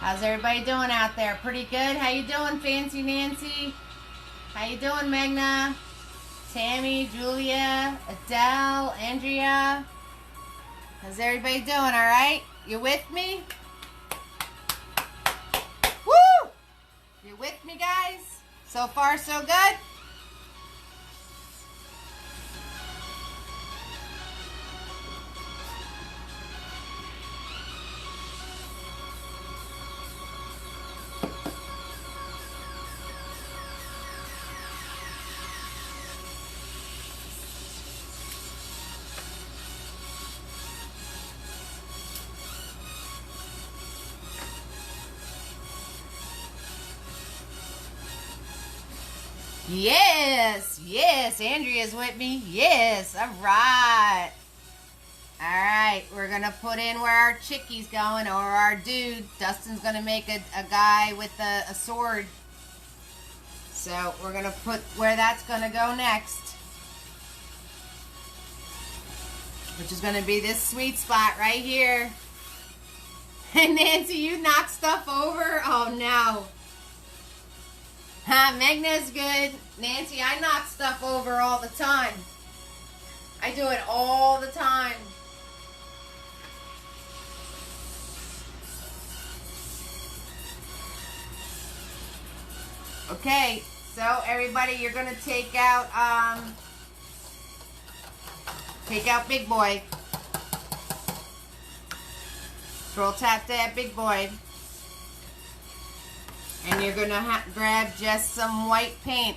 How's everybody doing out there? Pretty good? How you doing, Fancy Nancy? How you doing, Magna? Tammy, Julia, Adele, Andrea. How's everybody doing, all right? You with me? Woo! You with me, guys? So far, so good? Yes, yes, Andrea's with me. Yes, all right. All right, we're going to put in where our chickie's going, or our dude. Dustin's going to make a guy with a sword. So we're going to put where that's going to go next, which is going to be this sweet spot right here. And Nancy, you knock stuff over? Oh, no. Magna's good. Nancy, I knock stuff over all the time. I do it all the time. Okay, so everybody, you're going to take out Big Boy. Scroll tap that Big Boy. And you're going to grab just some white paint.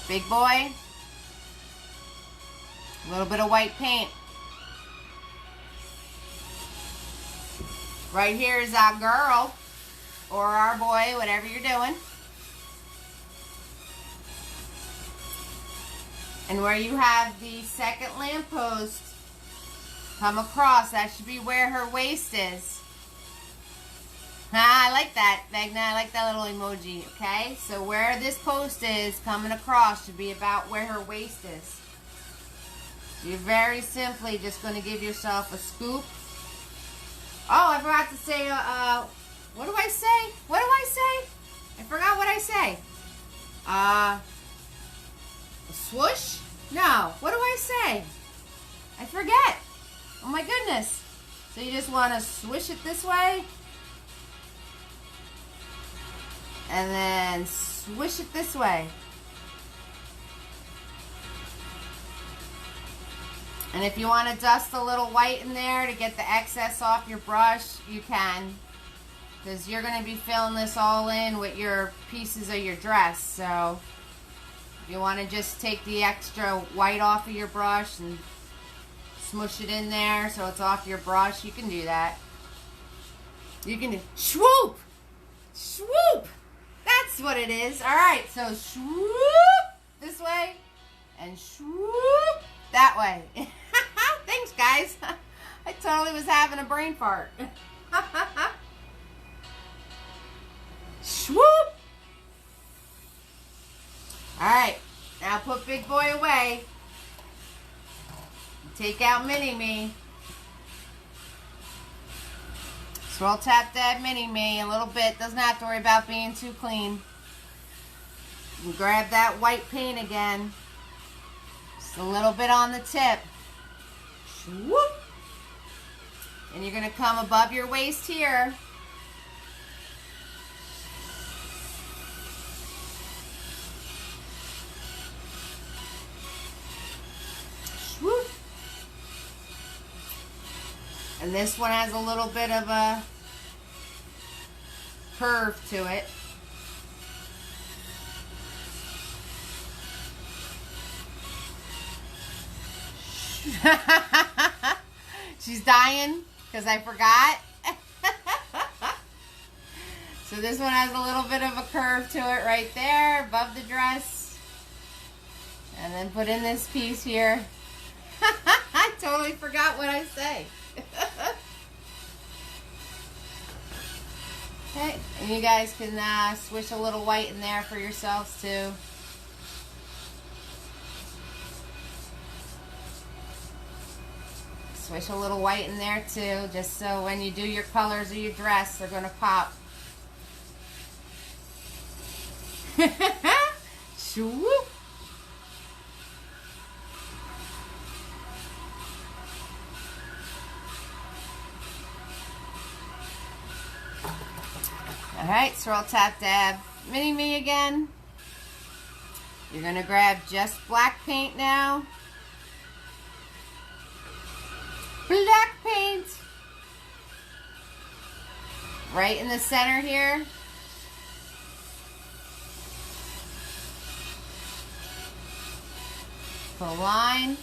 Big Boy. A little bit of white paint. Right here is our girl. Or our boy, whatever you're doing. And where you have the second lamppost come across, that should be where her waist is. I like that, Magna. I like that little emoji, okay? So where this post is coming across should be about where her waist is. You're very simply just going to give yourself a scoop. Oh, I forgot to say, what do I say? What do I say? I forgot what I say. A swoosh? No, what do I say? I forget. Oh my goodness. So you just want to swish it this way. And then swish it this way. And if you want to dust a little white in there to get the excess off your brush, you can. Because you're going to be filling this all in with your pieces of your dress. So if you want to just take the extra white off of your brush and smush it in there so it's off your brush, you can do that. You can do swoop! Swoop! That's what it is. Alright, so swoop this way and swoop that way. Thanks, guys. I totally was having a brain fart. Swoop! Alright, now put Big Boy away. Take out Mini-Me. Scroll tap that Mini-Me a little bit. Doesn't have to worry about being too clean. You can grab that white paint again. Just a little bit on the tip. Swoop! And you're going to come above your waist here. Swoop! And this one has a little bit of a curve to it. She's dying because I forgot. So this one has a little bit of a curve to it right there above the dress. And then put in this piece here. I totally forgot what I say. Okay, and you guys can swish a little white in there for yourselves too. Swish a little white in there too, just so when you do your colors of your dress, they're going to pop. Swoop! Alright, swirl tap dab Mini-Me again. You're going to grab just black paint now. Black paint. Right in the center here. Put a line.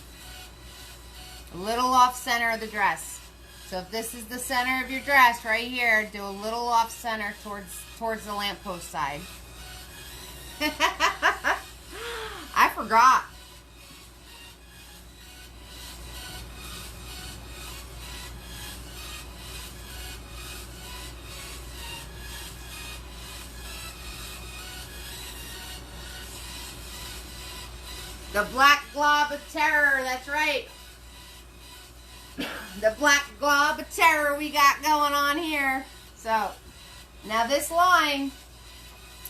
A little off center of the dress. So if this is the center of your dress right here, do a little off center towards the lamppost side. I forgot. The black glob of terror, that's right. The black glob of terror we got going on here. So, now this line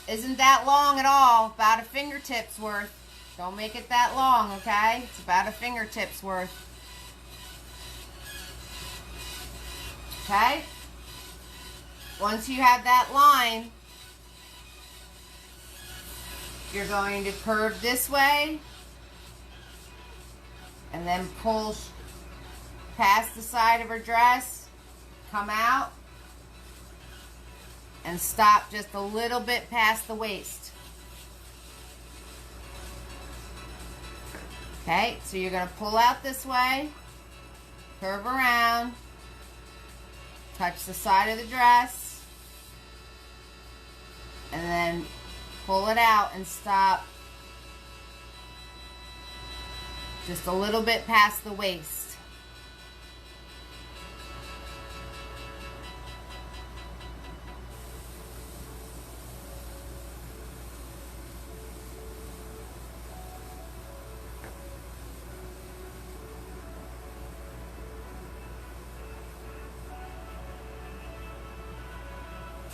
isn't that long at all, about a fingertip's worth. Don't make it that long, okay? It's about a fingertip's worth. Okay? Once you have that line, you're going to curve this way and then pull past the side of her dress, come out, and stop just a little bit past the waist. Okay, so you're going to pull out this way, curve around, touch the side of the dress, and then pull it out and stop just a little bit past the waist.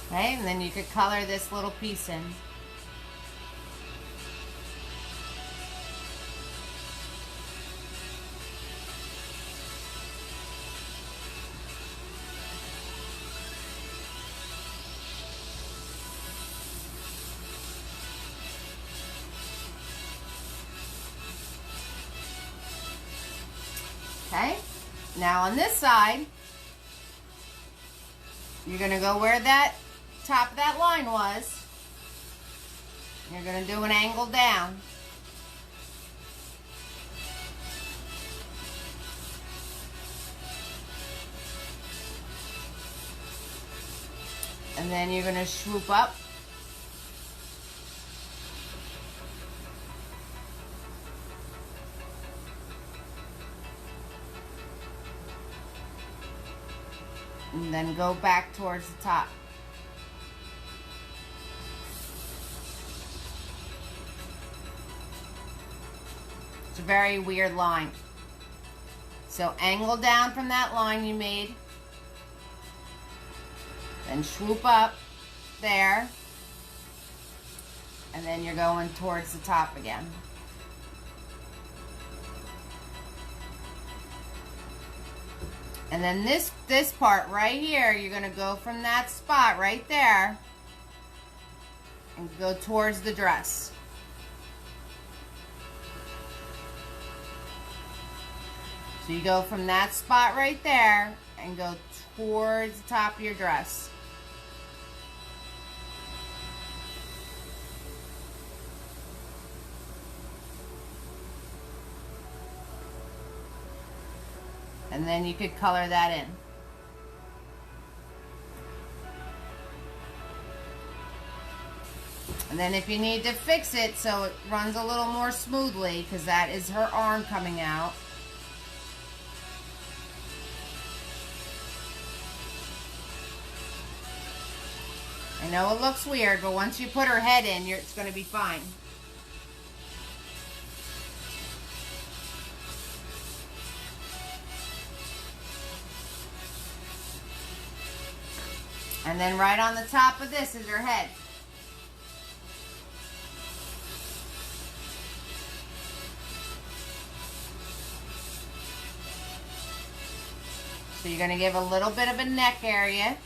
Okay, and then you could color this little piece in. Okay, now on this side, you're going to go where that top of that line was. You're going to do an angle down. And then you're going to swoop up. And then go back towards the top. It's a very weird line. So angle down from that line you made. Then swoop up there. And then you're going towards the top again. And then this part right here, you're going to go from that spot right there and go towards the dress. So you go from that spot right there and go towards the top of your dress. And then you could color that in. And then if you need to fix it so it runs a little more smoothly, because that is her arm coming out. I know it looks weird, but once you put her head in, it's going to be fine. And then right on the top of this is her head. So you're going to give a little bit of a neck area.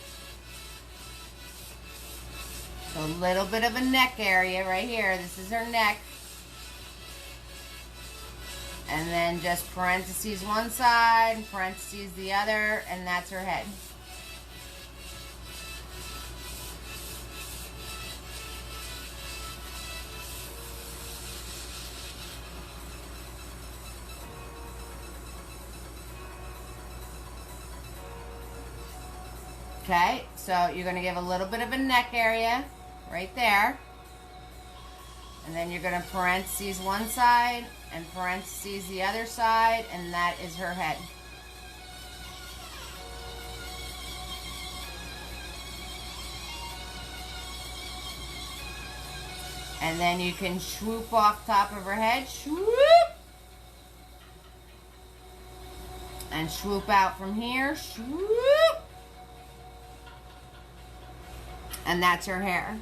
So a little bit of a neck area right here. This is her neck. And then just parentheses one side, parentheses the other, and that's her head. Okay, so you're going to give a little bit of a neck area right there. And then you're going to parentheses one side and parentheses the other side, and that is her head. And then you can swoop off top of her head, swoop, and swoop out from here, swoop, and that's her hair.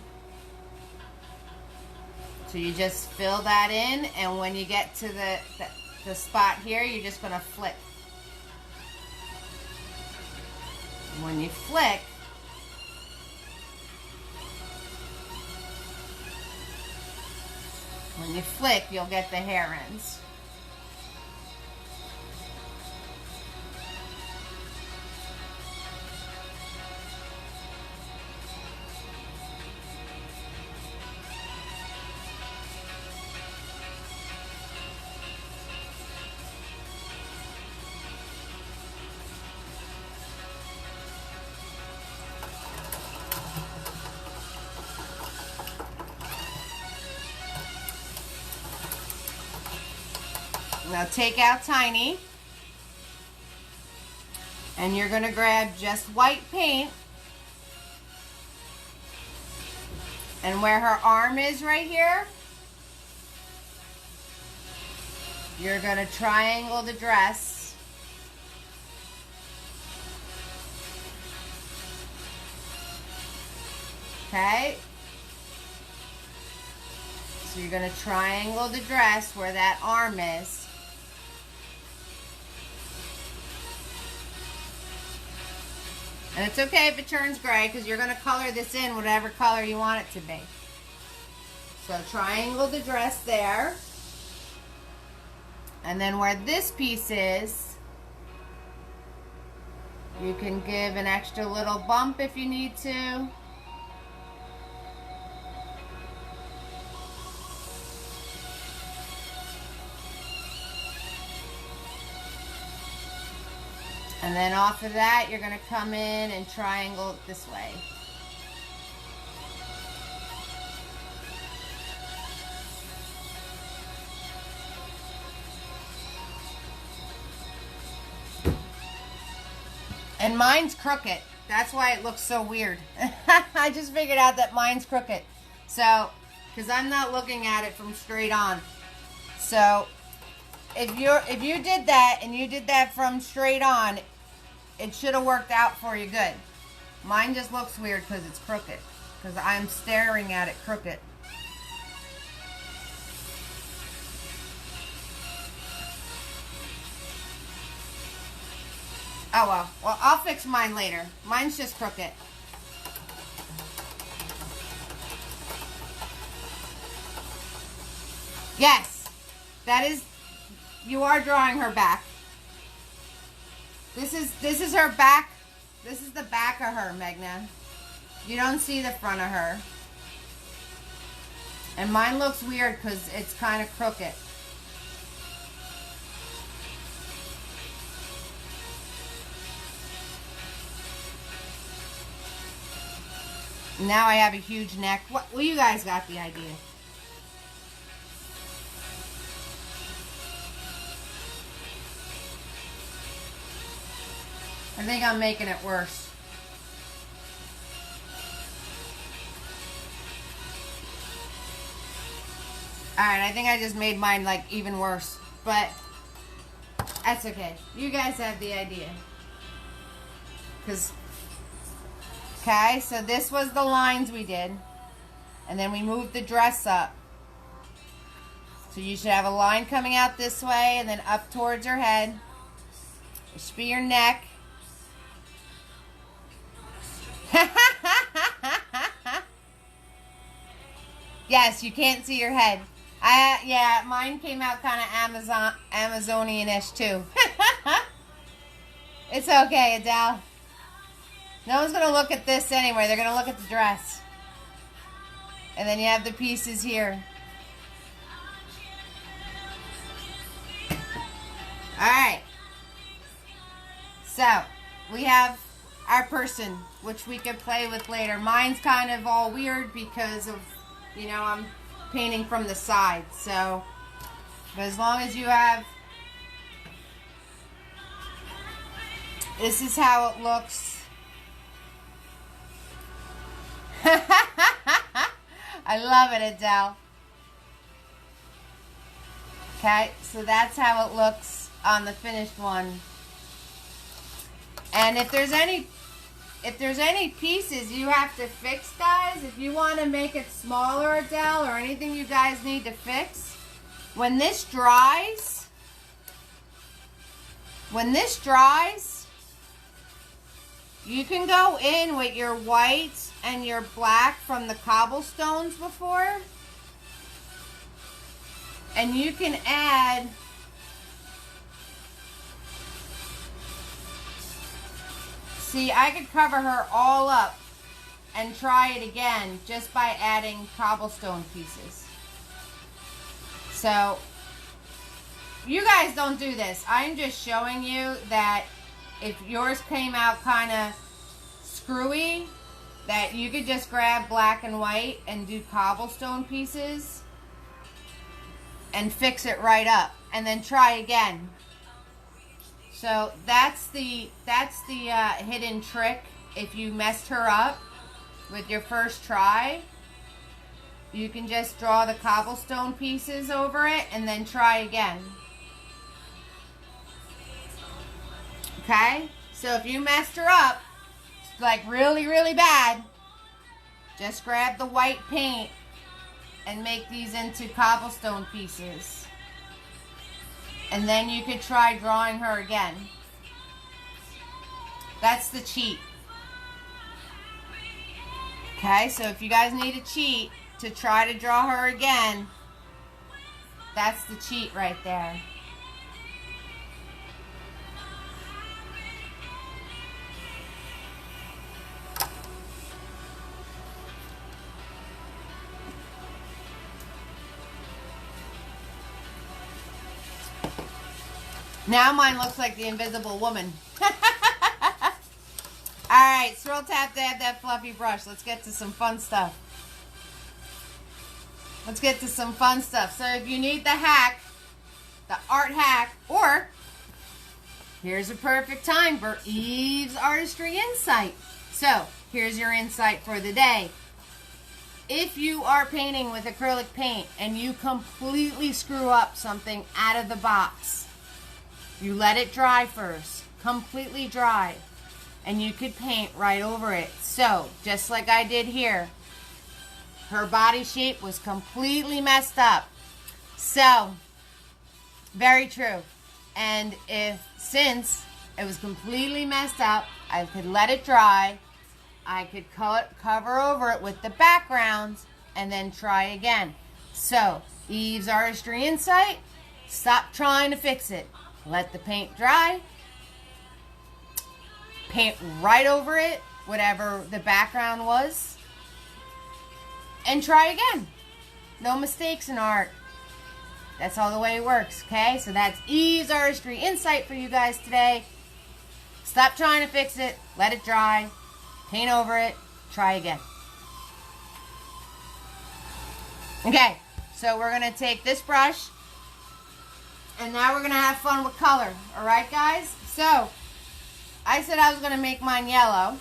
So you just fill that in, and when you get to the spot here, you're just going to flick. When you flick, you'll get the hair ends. Now take out Tiny, and you're going to grab just white paint, and where her arm is right here, you're going to triangle the dress. Okay? So you're going to triangle the dress where that arm is. And it's okay if it turns gray, because you're going to color this in whatever color you want it to be. So triangle the dress there. And then where this piece is, you can give an extra little bump if you need to. And then off of that, you're going to come in and triangle it this way. And mine's crooked. That's why it looks so weird. I just figured out that mine's crooked. So, because I'm not looking at it from straight on. So, if you did that and you did that from straight on, it should have worked out for you good. Mine just looks weird because it's crooked. Because I'm staring at it crooked. Oh well. Well, I'll fix mine later. Mine's just crooked. Yes. That is... You are drawing her back. This is her back. This is the back of her, Megna. You don't see the front of her. And mine looks weird because it's kind of crooked. Now I have a huge neck. Well, you guys got the idea. I think I'm making it worse. Alright, I think I just made mine like even worse. But that's okay. You guys have the idea. Okay, so this was the lines we did. And then we moved the dress up. So you should have a line coming out this way and then up towards your head. It should be your neck. Yes, you can't see your head. Yeah, mine came out kind of Amazonian-ish too. It's okay, Adele. No one's going to look at this anyway. They're going to look at the dress. And then you have the pieces here. Alright. So, we have our person, which we could play with later. Mine's kind of all weird because of, you know, I'm painting from the side. So, but as long as you have, this is how it looks. I love it, Adele. Okay, so that's how it looks on the finished one. And if there's any pieces you have to fix, guys, if you want to make it smaller, Adele, or anything you guys need to fix, when this dries, you can go in with your white and your black from the cobblestones before, and you can add see, I could cover her all up and try it again just by adding cobblestone pieces. So, you guys don't do this. I'm just showing you that if yours came out kind of screwy, that you could just grab black and white and do cobblestone pieces and fix it right up and then try again. So that's the hidden trick. If you messed her up with your first try, you can just draw the cobblestone pieces over it and then try again. Okay? So if you messed her up, like really, really bad, just grab the white paint and make these into cobblestone pieces. And then you could try drawing her again. That's the cheat. Okay, so if you guys need a cheat to try to draw her again, that's the cheat right there. Now mine looks like the Invisible Woman. Alright, scroll tap to add that fluffy brush. Let's get to some fun stuff. So if you need the hack, the art hack, or here's a perfect time for Eve's Artistry Insight. So, here's your insight for the day. If you are painting with acrylic paint and you completely screw up something out of the box, you let it dry first, completely dry, and you could paint right over it. So, just like I did here, her body shape was completely messed up. So, very true. And since it was completely messed up, I could let it dry, I could cover over it with the background, and then try again. So, Eve's Artistry Insight, stop trying to fix it. Let the paint dry, paint right over it, whatever the background was, and try again. No mistakes in art. That's all the way it works, okay? So that's Eve's Artistry Insight for you guys today. Stop trying to fix it, let it dry, paint over it, try again. Okay, so we're going to take this brush, and now we're going to have fun with color. Alright, guys? So, I said I was going to make mine yellow.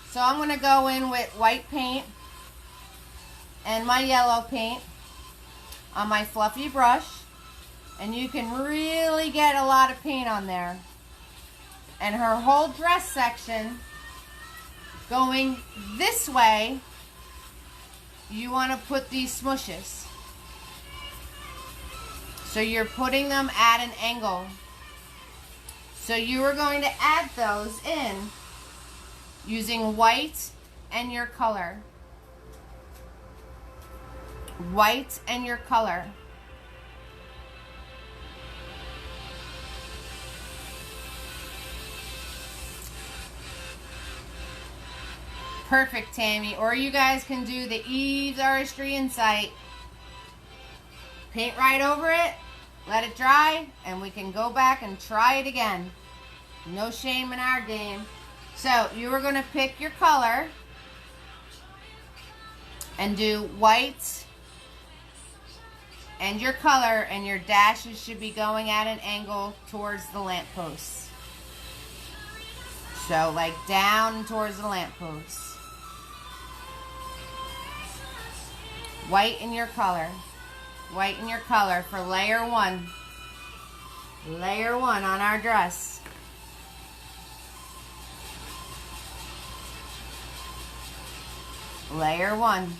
So, I'm going to go in with white paint and my yellow paint on my fluffy brush. And you can really get a lot of paint on there. And her whole dress section going this way, you want to put these smooshes. So you're putting them at an angle. So you are going to add those in using white and your color. White and your color. Perfect, Tammy. Or you guys can do the Eve's Artistry Insight. Paint right over it, let it dry, and we can go back and try it again. No shame in our game. So you are going to pick your color and do white and your color, and your dashes should be going at an angle towards the lamppost. So like down towards the lamppost. White in your color. White in your color for layer one. Layer one on our dress. Layer one.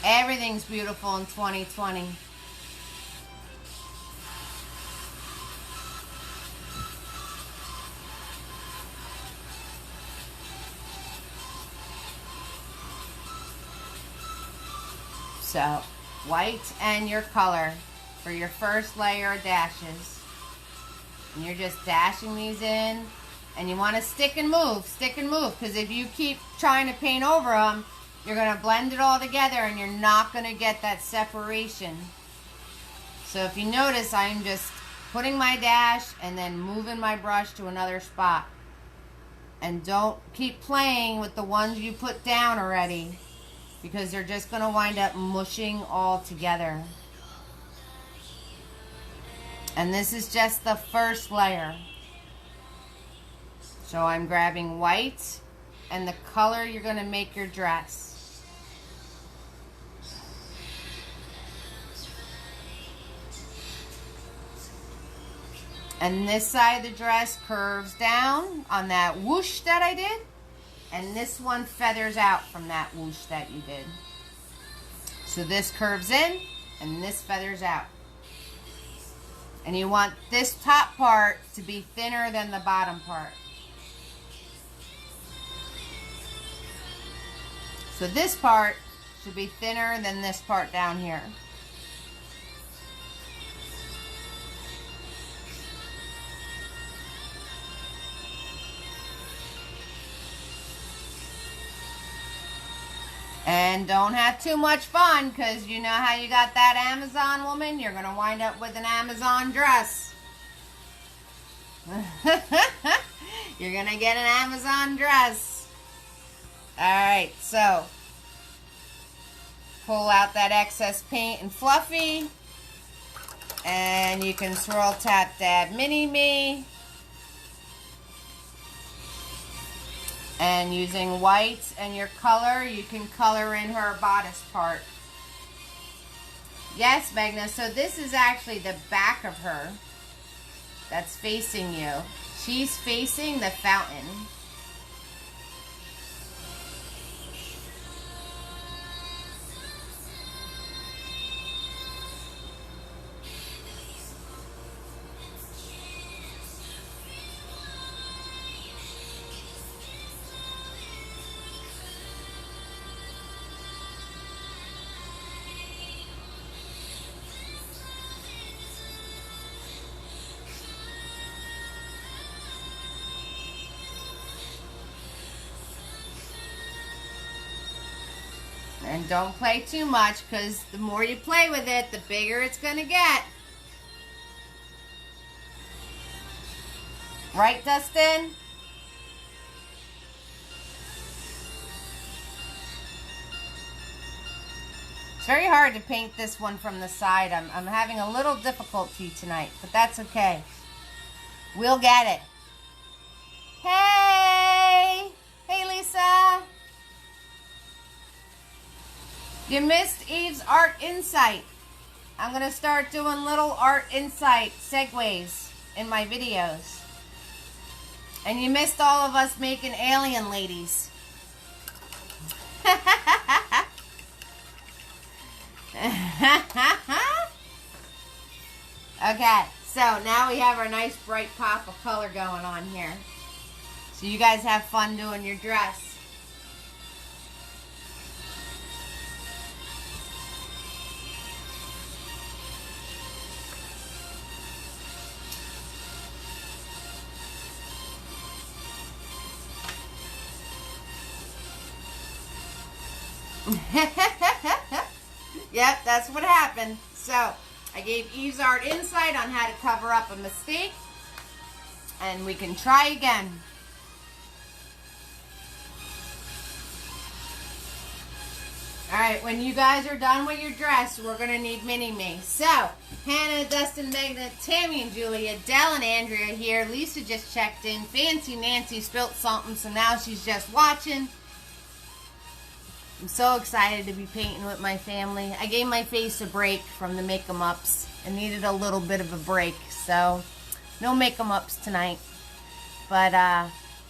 Everything's beautiful in 2020. So, white and your color for your first layer of dashes. And you're just dashing these in. And you want to stick and move, because if you keep trying to paint over them, you're going to blend it all together and you're not going to get that separation. So if you notice, I'm just putting my dash and then moving my brush to another spot. And don't keep playing with the ones you put down already, because they're just going to wind up mushing all together. And this is just the first layer. So I'm grabbing white and the color you're going to make your dress. And this side of the dress curves down on that whoosh that I did. And this one feathers out from that whoosh that you did. So this curves in and this feathers out. And you want this top part to be thinner than the bottom part. So this part should be thinner than this part down here. And don't have too much fun, because you know how you got that Amazon woman? You're going to wind up with an Amazon dress. You're going to get an Amazon dress. Alright, so pull out that excess paint and fluffy. And you can swirl, tap, dab, mini me. And using white and your color, you can color in her bodice part. Yes, Magna, so this is actually the back of her that's facing you. She's facing the fountain. And don't play too much, because the more you play with it, the bigger it's going to get. Right, Dustin? It's very hard to paint this one from the side. I'm having a little difficulty tonight, but that's okay. We'll get it. Hey! Hey, Lisa! You missed Eve's art insight. I'm going to start doing little art insight segues in my videos. And you missed all of us making alien ladies. Okay, so now we have our nice bright pop of color going on here. So you guys have fun doing your dress. Yep, that's what happened. So I gave Eve's Art insight on how to cover up a mistake, and we can try again. Alright, when you guys are done with your dress, we're going to need Mini-Me. So, Hannah, Dustin, Magna, Tammy and Julia, Dell and Andrea here. Lisa just checked in. Fancy Nancy spilt something, so now she's just watching. I'm so excited to be painting with my family. I gave my face a break from the make-em-ups. I needed a little bit of a break, so no make-em-ups tonight. But,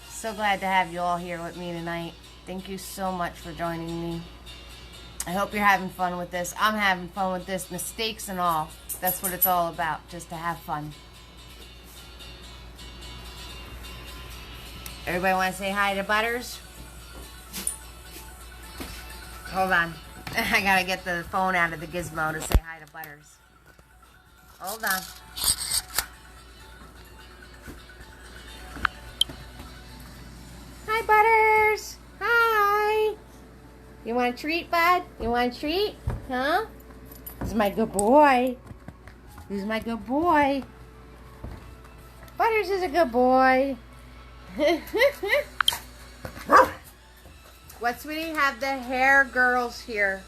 so glad to have you all here with me tonight. Thank you so much for joining me. I hope you're having fun with this. I'm having fun with this, mistakes and all. That's what it's all about, just to have fun. Everybody want to say hi to Butters? Hold on. I gotta get the phone out of the gizmo to say hi to Butters. Hold on. Hi, Butters. Hi. You want a treat, bud? You want a treat? Huh? Who's my good boy? Who's my good boy? Butters is a good boy. What, sweetie? Have the hair girls here.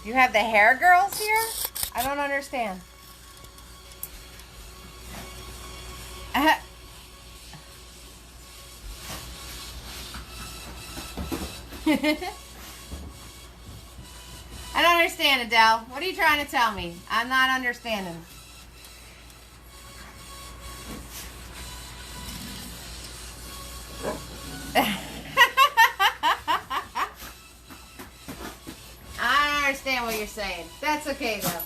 You have the hair girls here? I don't understand. I don't understand, Adele. What are you trying to tell me? I'm not understanding. I don't understand what you're saying. That's okay, though.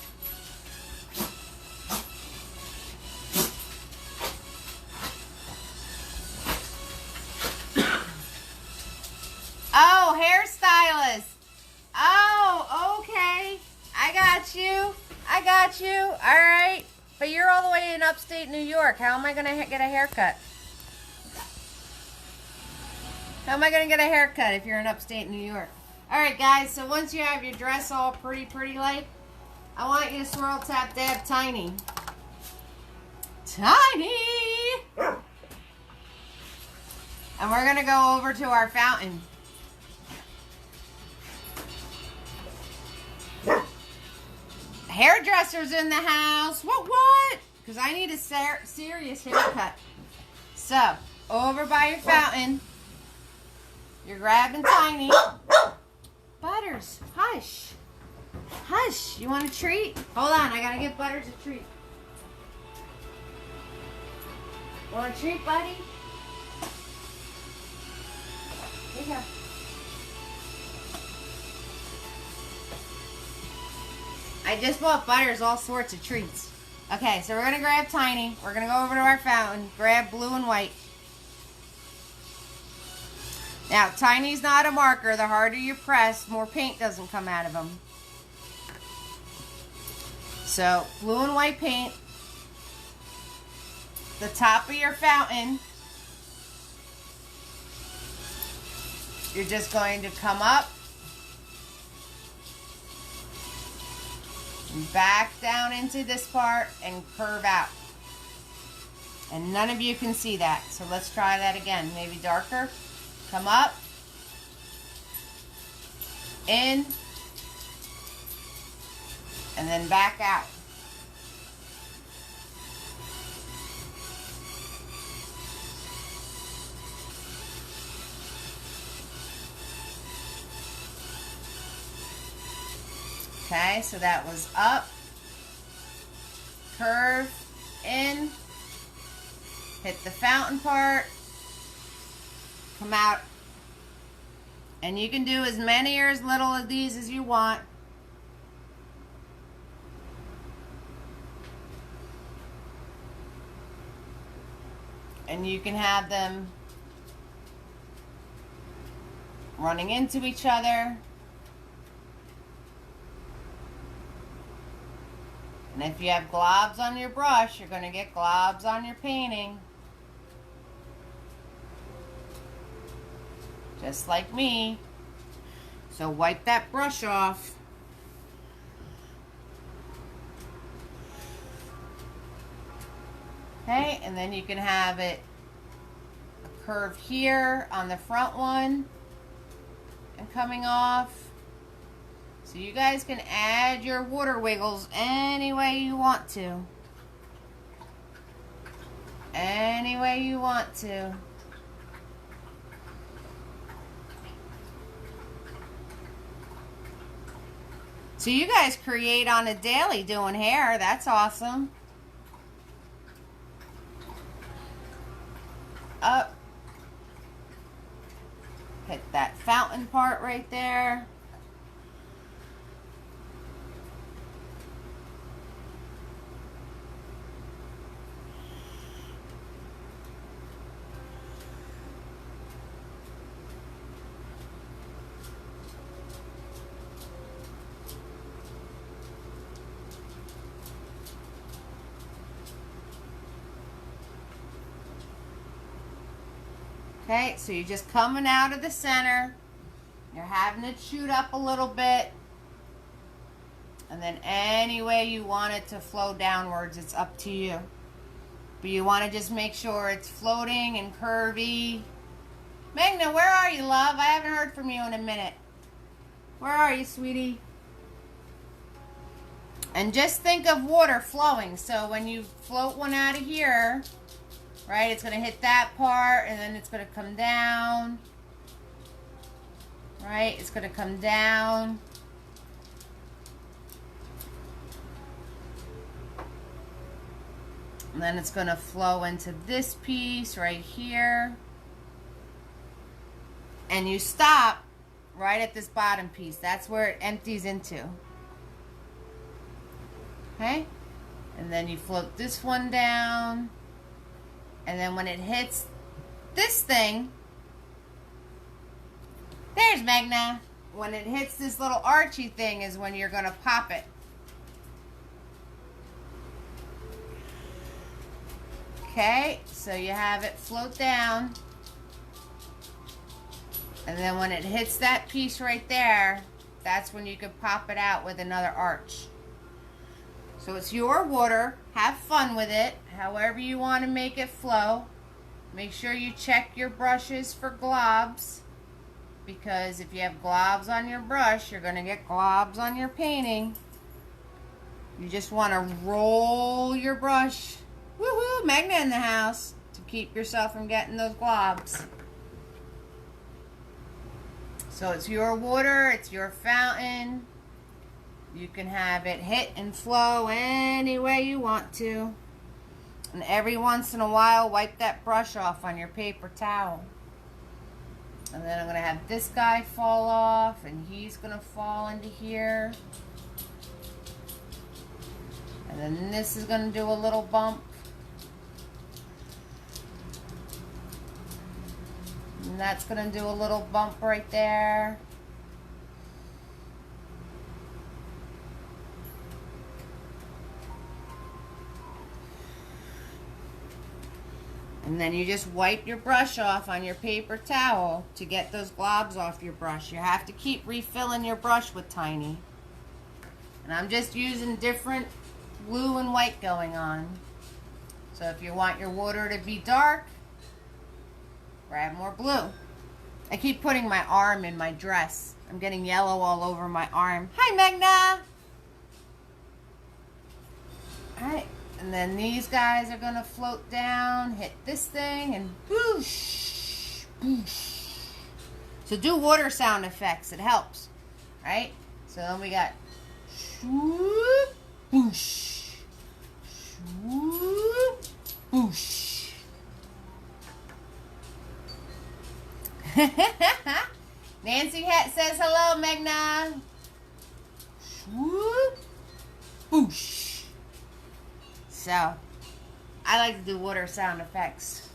Oh, hairstylist. Oh, okay. I got you. I got you. All right. But you're all the way in upstate New York. How am I going to get a haircut? How am I going to get a haircut if you're in upstate New York? All right, guys. So once you have your dress all pretty like, I want you to swirl, tap, dab, tiny. Tiny! And we're going to go over to our fountain. Hairdresser's in the house. What? Because I need a serious haircut. So, over by your fountain, you're grabbing Tiny. Butters, hush. Hush. You want a treat? Hold on, I gotta give Butters a treat. Want a treat, buddy? Here you go. I just bought Butters all sorts of treats. Okay, so we're going to grab Tiny. We're going to go over to our fountain, grab blue and white. Now, Tiny's not a marker. The harder you press, more paint doesn't come out of them. So, blue and white paint. The top of your fountain. You're just going to come up. Back down into this part and curve out. And none of you can see that. So let's try that again. Maybe darker. Come up. In. And then back out. Okay, so that was up, curve, in, hit the fountain part, come out, and you can do as many or as little of these as you want. And you can have them running into each other. And if you have globs on your brush, you're going to get globs on your painting. Just like me. So wipe that brush off. Okay, and then you can have it a curve here on the front one and coming off. So you guys can add your water wiggles any way you want to. Any way you want to. So you guys create on a daily doing hair. That's awesome. Up. Hit that fountain part right there. Okay, so you're just coming out of the center. You're having it shoot up a little bit. And then any way you want it to flow downwards, it's up to you. But you want to just make sure it's floating and curvy. Magna, where are you, love? I haven't heard from you in a minute. Where are you, sweetie? And just think of water flowing. So when you float one out of here, right, it's going to hit that part, and then it's going to come down. Right, it's going to come down. And then it's going to flow into this piece right here. And you stop right at this bottom piece. That's where it empties into. Okay? And then you float this one down. And then when it hits this thing, there's Magna. When it hits this little archy thing is when you're going to pop it. Okay, so you have it float down. And then when it hits that piece right there, that's when you can pop it out with another arch. So it's your water. Have fun with it. However you want to make it flow. Make sure you check your brushes for globs. Because if you have globs on your brush, you're going to get globs on your painting. You just want to roll your brush. Woohoo! Magna in the house. To keep yourself from getting those globs. So it's your water. It's your fountain. You can have it hit and flow any way you want to. And every once in a while, wipe that brush off on your paper towel. And then I'm going to have this guy fall off, and he's going to fall into here. And then this is going to do a little bump. And that's going to do a little bump right there. And then you just wipe your brush off on your paper towel to get those globs off your brush. You have to keep refilling your brush with Tiny. And I'm just using different blue and white going on. So if you want your water to be dark, grab more blue. I keep putting my arm in my dress. I'm getting yellow all over my arm. Hi, Magna! Alright. And then these guys are going to float down, hit this thing, and boosh, boosh. So do water sound effects. It helps. Right? So then we got swoop, boosh, swoop, boosh. Nancy Het says hello, Magna. Swoop, boosh. So, I like to do water sound effects.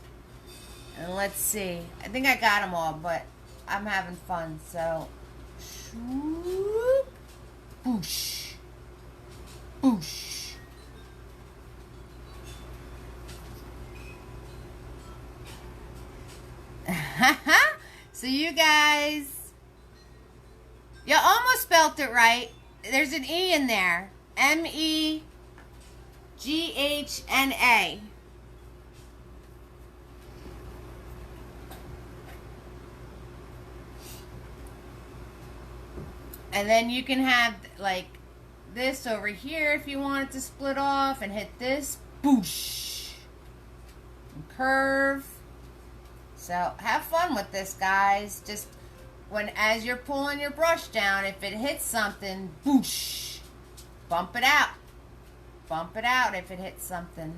And let's see. I think I got them all, but I'm having fun. So, swoop, boosh, boosh. So you guys, you almost spelt it right. There's an E in there. M-E-G-H-N-A. And then you can have like this over here if you want it to split off, and hit this, boosh, and curve. So have fun with this, guys. Just as you're pulling your brush down, if it hits something, boosh, bump it out. Bump it out if it hits something.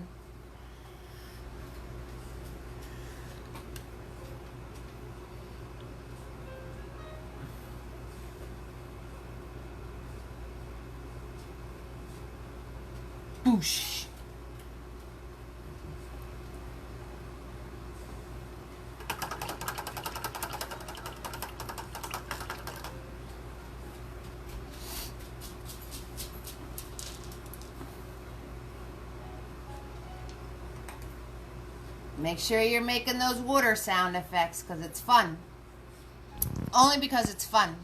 Boosh. Make sure you're making those water sound effects because it's fun. Only because it's fun.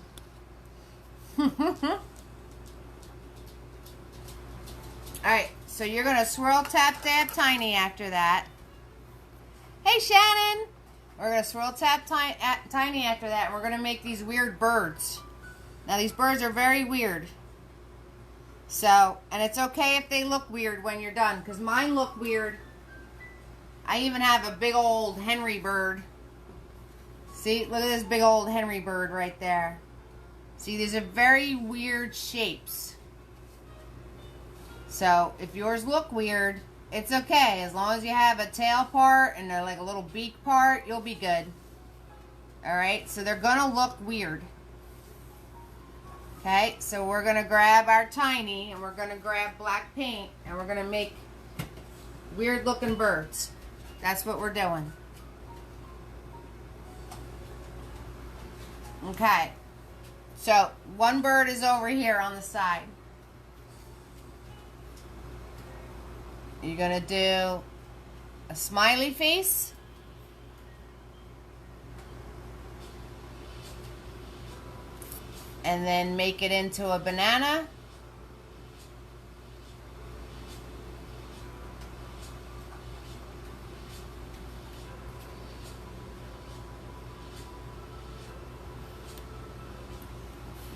Alright, so you're going to swirl, tap, dab, tiny after that. Hey, Shannon! We're going to swirl, tap, tiny after that, and we're going to make these weird birds. Now, these birds are very weird. So, and it's okay if they look weird when you're done, because mine look weird. I even have a big old Henry bird. See, look at this big old Henry bird right there. See, these are very weird shapes. So, if yours look weird, it's okay. As long as you have a tail part and like a little beak part, you'll be good. Alright, so they're going to look weird. Okay, so we're going to grab our tiny and we're going to grab black paint and we're going to make weird looking birds. That's what we're doing. Okay. So, one bird is over here on the side. You're going to do a smiley face. And then make it into a banana.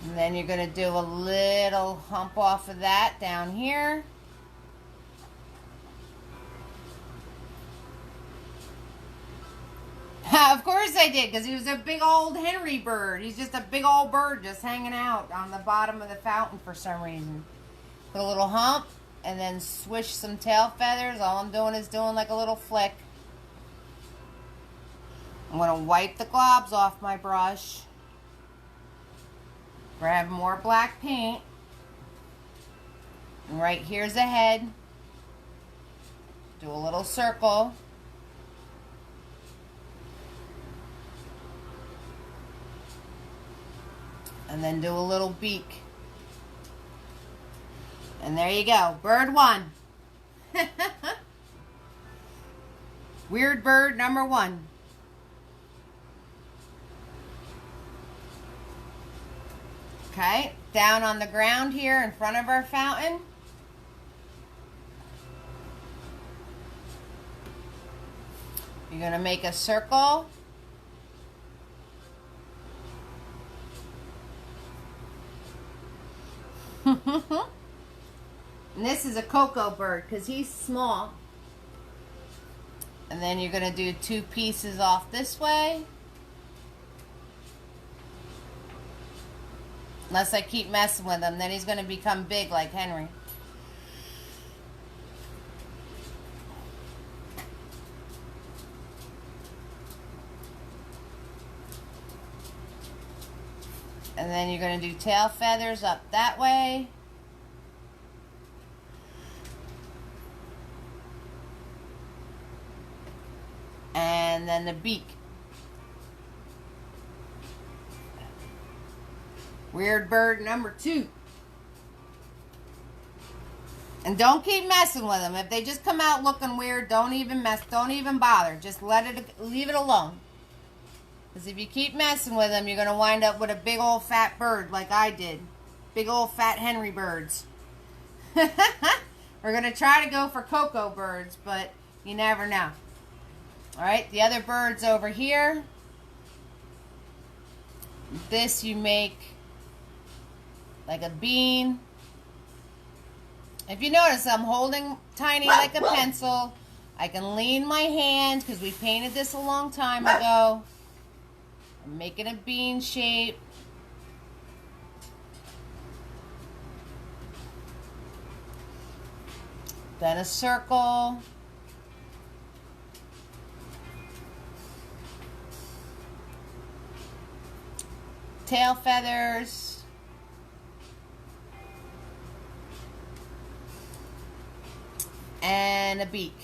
And then you're going to do a little hump off of that down here. Of course I did, because he was a big old Henry bird. He's just a big old bird just hanging out on the bottom of the fountain for some reason. Put a little hump, and then swish some tail feathers. All I'm doing is doing like a little flick. I'm going to wipe the globs off my brush. Grab more black paint. And right here's a head. Do a little circle. And then do a little beak. And there you go. Bird one. Weird bird number one. Okay, down on the ground here in front of our fountain. You're going to make a circle. And this is a cocoa bird because he's small. And then you're going to do two pieces off this way. Unless I keep messing with him, then he's going to become big like Henry. And then you're going to do tail feathers up that way. And then the beak. Weird bird number two. And don't keep messing with them. If they just come out looking weird, don't even bother. Just leave it alone. Because if you keep messing with them, you're going to wind up with a big old fat bird like I did. Big old fat Henry birds. We're going to try to go for cocoa birds, but you never know. Alright, the other bird's over here. This you make like a bean. If you notice, I'm holding Tiny like a pencil. I can lean my hand because we painted this a long time ago. I'm making a bean shape. Then a circle. Tail feathers. And a beak.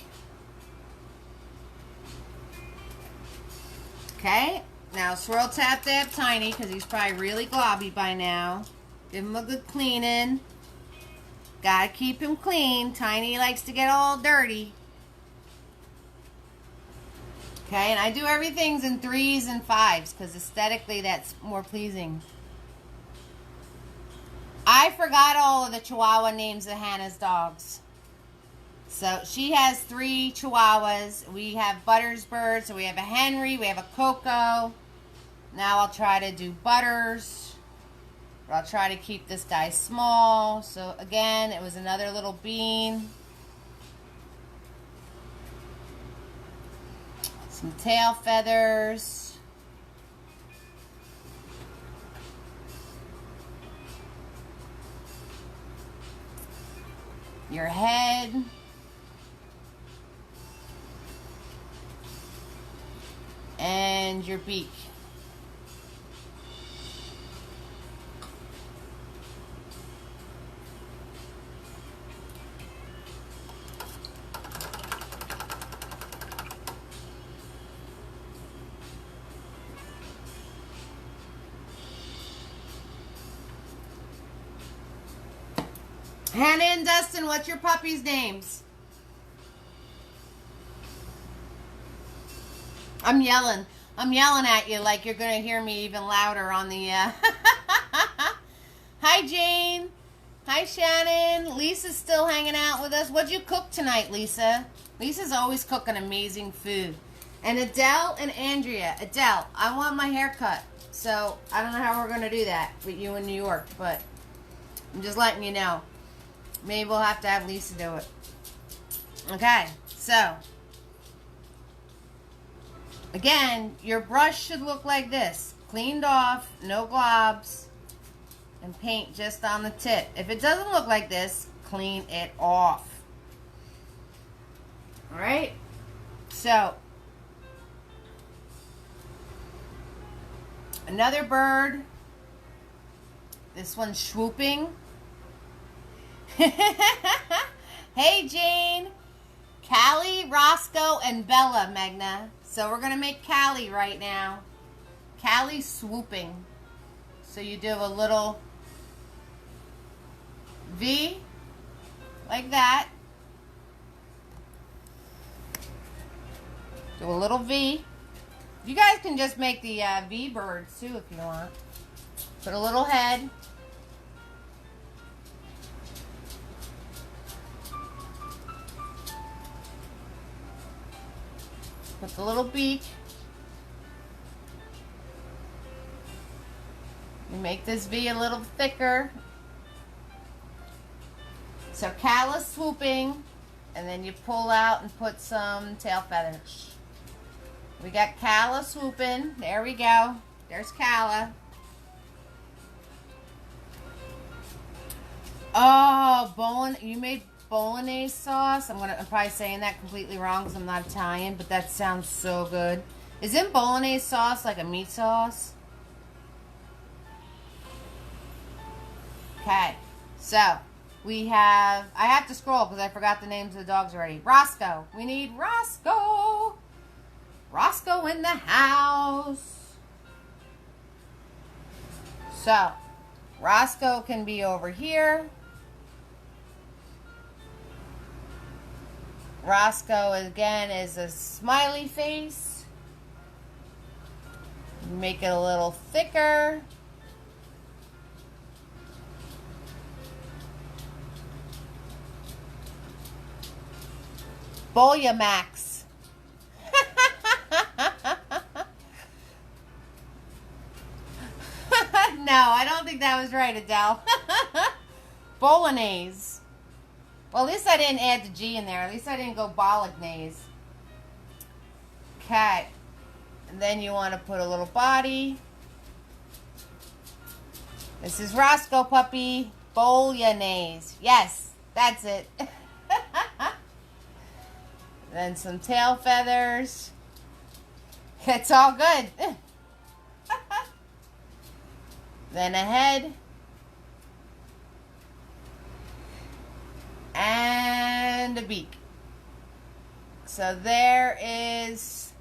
Okay, now swirl tap dab Tiny because he's probably really globby by now. Give him a good cleaning. Gotta keep him clean. Tiny likes to get all dirty. Okay, and I do everything in 3s and 5s because aesthetically that's more pleasing. I forgot all of the Chihuahua names of Hannah's dogs. So she has 3 Chihuahuas. We have Buttersbird, so we have a Henry, we have a Coco. Now I'll try to do Butters. But I'll try to keep this guy small. So again, it was another little bean. Some tail feathers. Your head. And your beak. Hannah and Dustin, what's your puppy's names? I'm yelling at you like you're going to hear me even louder on the... Hi, Jane. Hi, Shannon. Lisa's still hanging out with us. What'd you cook tonight, Lisa? Lisa's always cooking amazing food. And Adele and Andrea. Adele, I want my hair cut. So, I don't know how we're going to do that with you in New York, but I'm just letting you know. Maybe we'll have to have Lisa do it. Okay, so... Again, your brush should look like this. Cleaned off, no globs, and paint just on the tip. If it doesn't look like this, clean it off. Alright? So, another bird. This one's swooping. Hey, Jane. Callie, Roscoe, and Bella, Magna. So we're going to make Callie right now. Callie swooping. So you do a little V, like that. Do a little V. You guys can just make the V birds too if you want. Put a little head. Put the little beak. You make this V a little thicker. So Calla swooping, and then you pull out and put some tail feathers. We got Calla swooping. There we go. There's Calla. Oh, you made bolognese sauce. I'm probably saying that completely wrong because I'm not Italian, but that sounds so good. Isn't bolognese sauce like a meat sauce? Okay, so we have, I have to scroll because I forgot the names of the dogs already. Roscoe. We need Roscoe. Roscoe in the house. So, Roscoe can be over here. Roscoe, again, is a smiley face. Make it a little thicker. Boyamax. No, I don't think that was right, Adele. Bolognese. Well, at least I didn't add the G in there. At least I didn't go bolognese. Okay. And then you want to put a little body. This is Roscoe, puppy. Bolognese. Yes, that's it. Then some tail feathers. It's all good. Then a head. And a beak. So there is...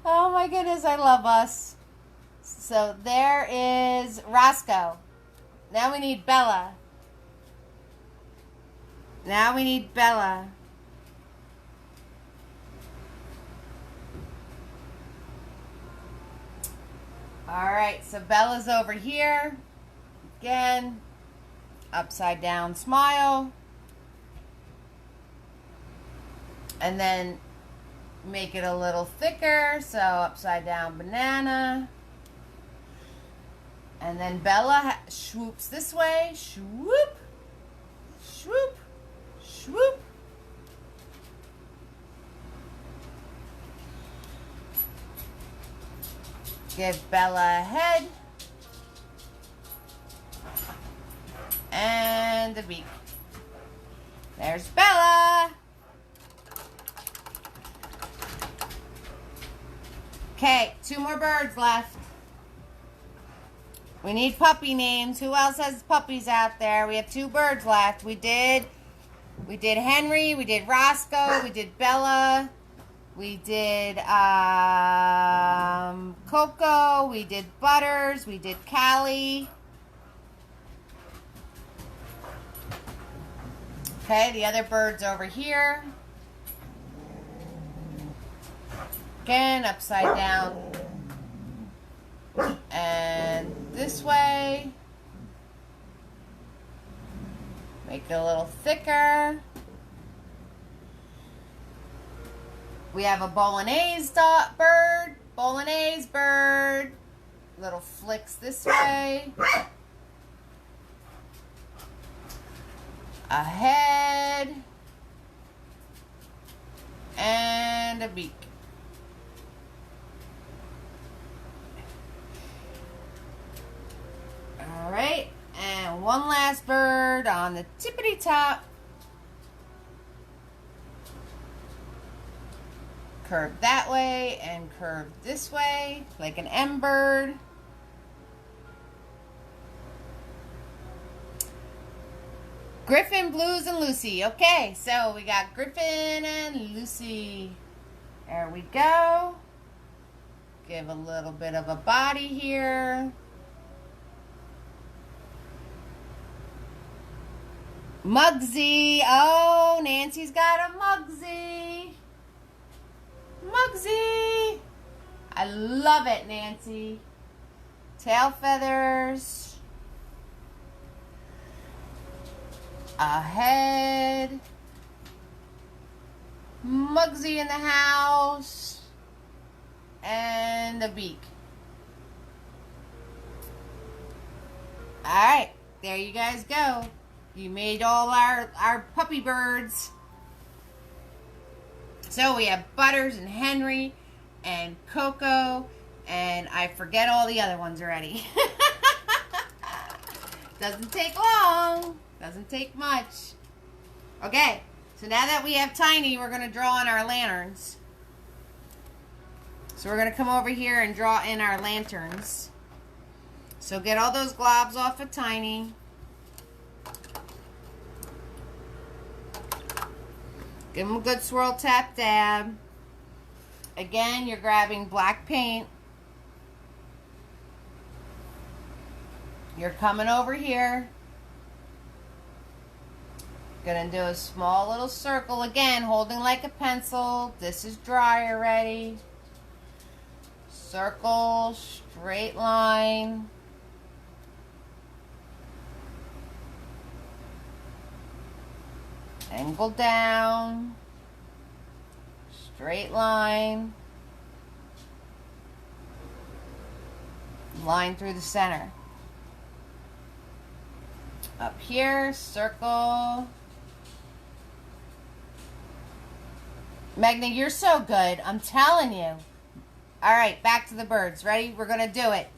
Oh my goodness, I love us. So there is Roscoe. Now we need Bella. Now we need Bella. Alright, so Bella's over here. Again, upside down smile. And then make it a little thicker, so upside down banana. And then Bella swoops this way. Swoop, swoop, swoop. Give Bella a head. And a beak. There's Bella. Okay, 2 more birds left. We need puppy names. Who else has puppies out there? We have 2 birds left. We did Henry, we did Roscoe, we did Bella, we did Coco, we did Butters, we did Callie. Okay, the other bird's over here. Again, upside down. And this way. Make it a little thicker. We have a Bolognese bird. Bolognese bird. Little flicks this way. A head. And a beak. Alright, and one last bird on the tippity top. Curve that way and curve this way, like an M bird. Griffin, Blues, and Lucy. Okay, so we got Griffin and Lucy. There we go. Give a little bit of a body here. Mugsy. Oh, Nancy's got a Mugsy. Mugsy. I love it, Nancy. Tail feathers. A head. Mugsy in the house. And a beak. Alright, there you guys go. You made all our puppy birds. So we have Butters and Henry and Coco, and I forget all the other ones already. Doesn't take long. Doesn't take much. Okay, so now that we have Tiny, we're going to draw in our lanterns. So we're going to come over here and draw in our lanterns. So get all those globs off of Tiny. Give them a good swirl, tap, dab. Again, you're grabbing black paint. You're coming over here. Gonna do a small little circle again, holding like a pencil. This is dry already. Circle, straight line. Angle down, straight line, line through the center. Up here, circle. Magna, you're so good. I'm telling you. All right, back to the birds. Ready? We're going to do it.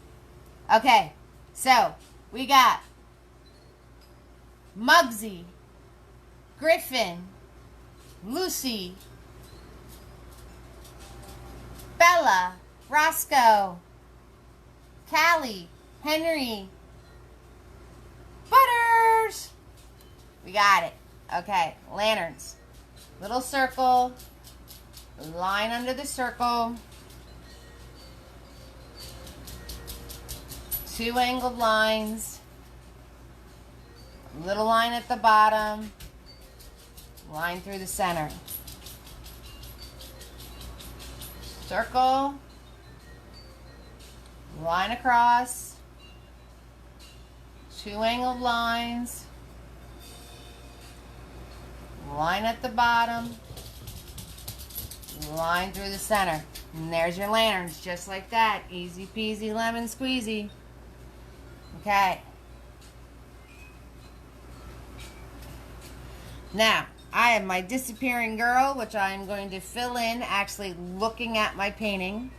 Okay, so we got Muggsy, Griffin, Lucy, Bella, Roscoe, Callie, Henry, Butters. We got it. Okay, lanterns. Little circle, line under the circle, 2 angled lines, little line at the bottom, line through the center. Circle, line across, 2 angled lines, line at the bottom, line through the center. And there's your lanterns, just like that. Easy peasy lemon squeezy. Okay. Now, I have my disappearing girl, which I'm going to fill in actually looking at my painting.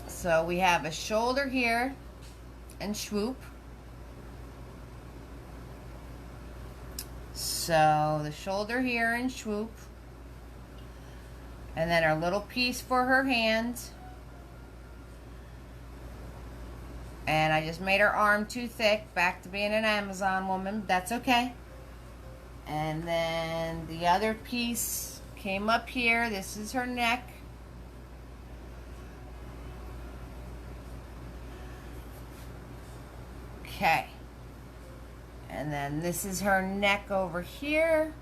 So we have a shoulder here and swoop. So the shoulder here and swoop. And then our little piece for her hand. And I just made her arm too thick. Back to being an Amazon woman. That's okay. And then the other piece came up here. This is her neck. Okay. And then this is her neck over here.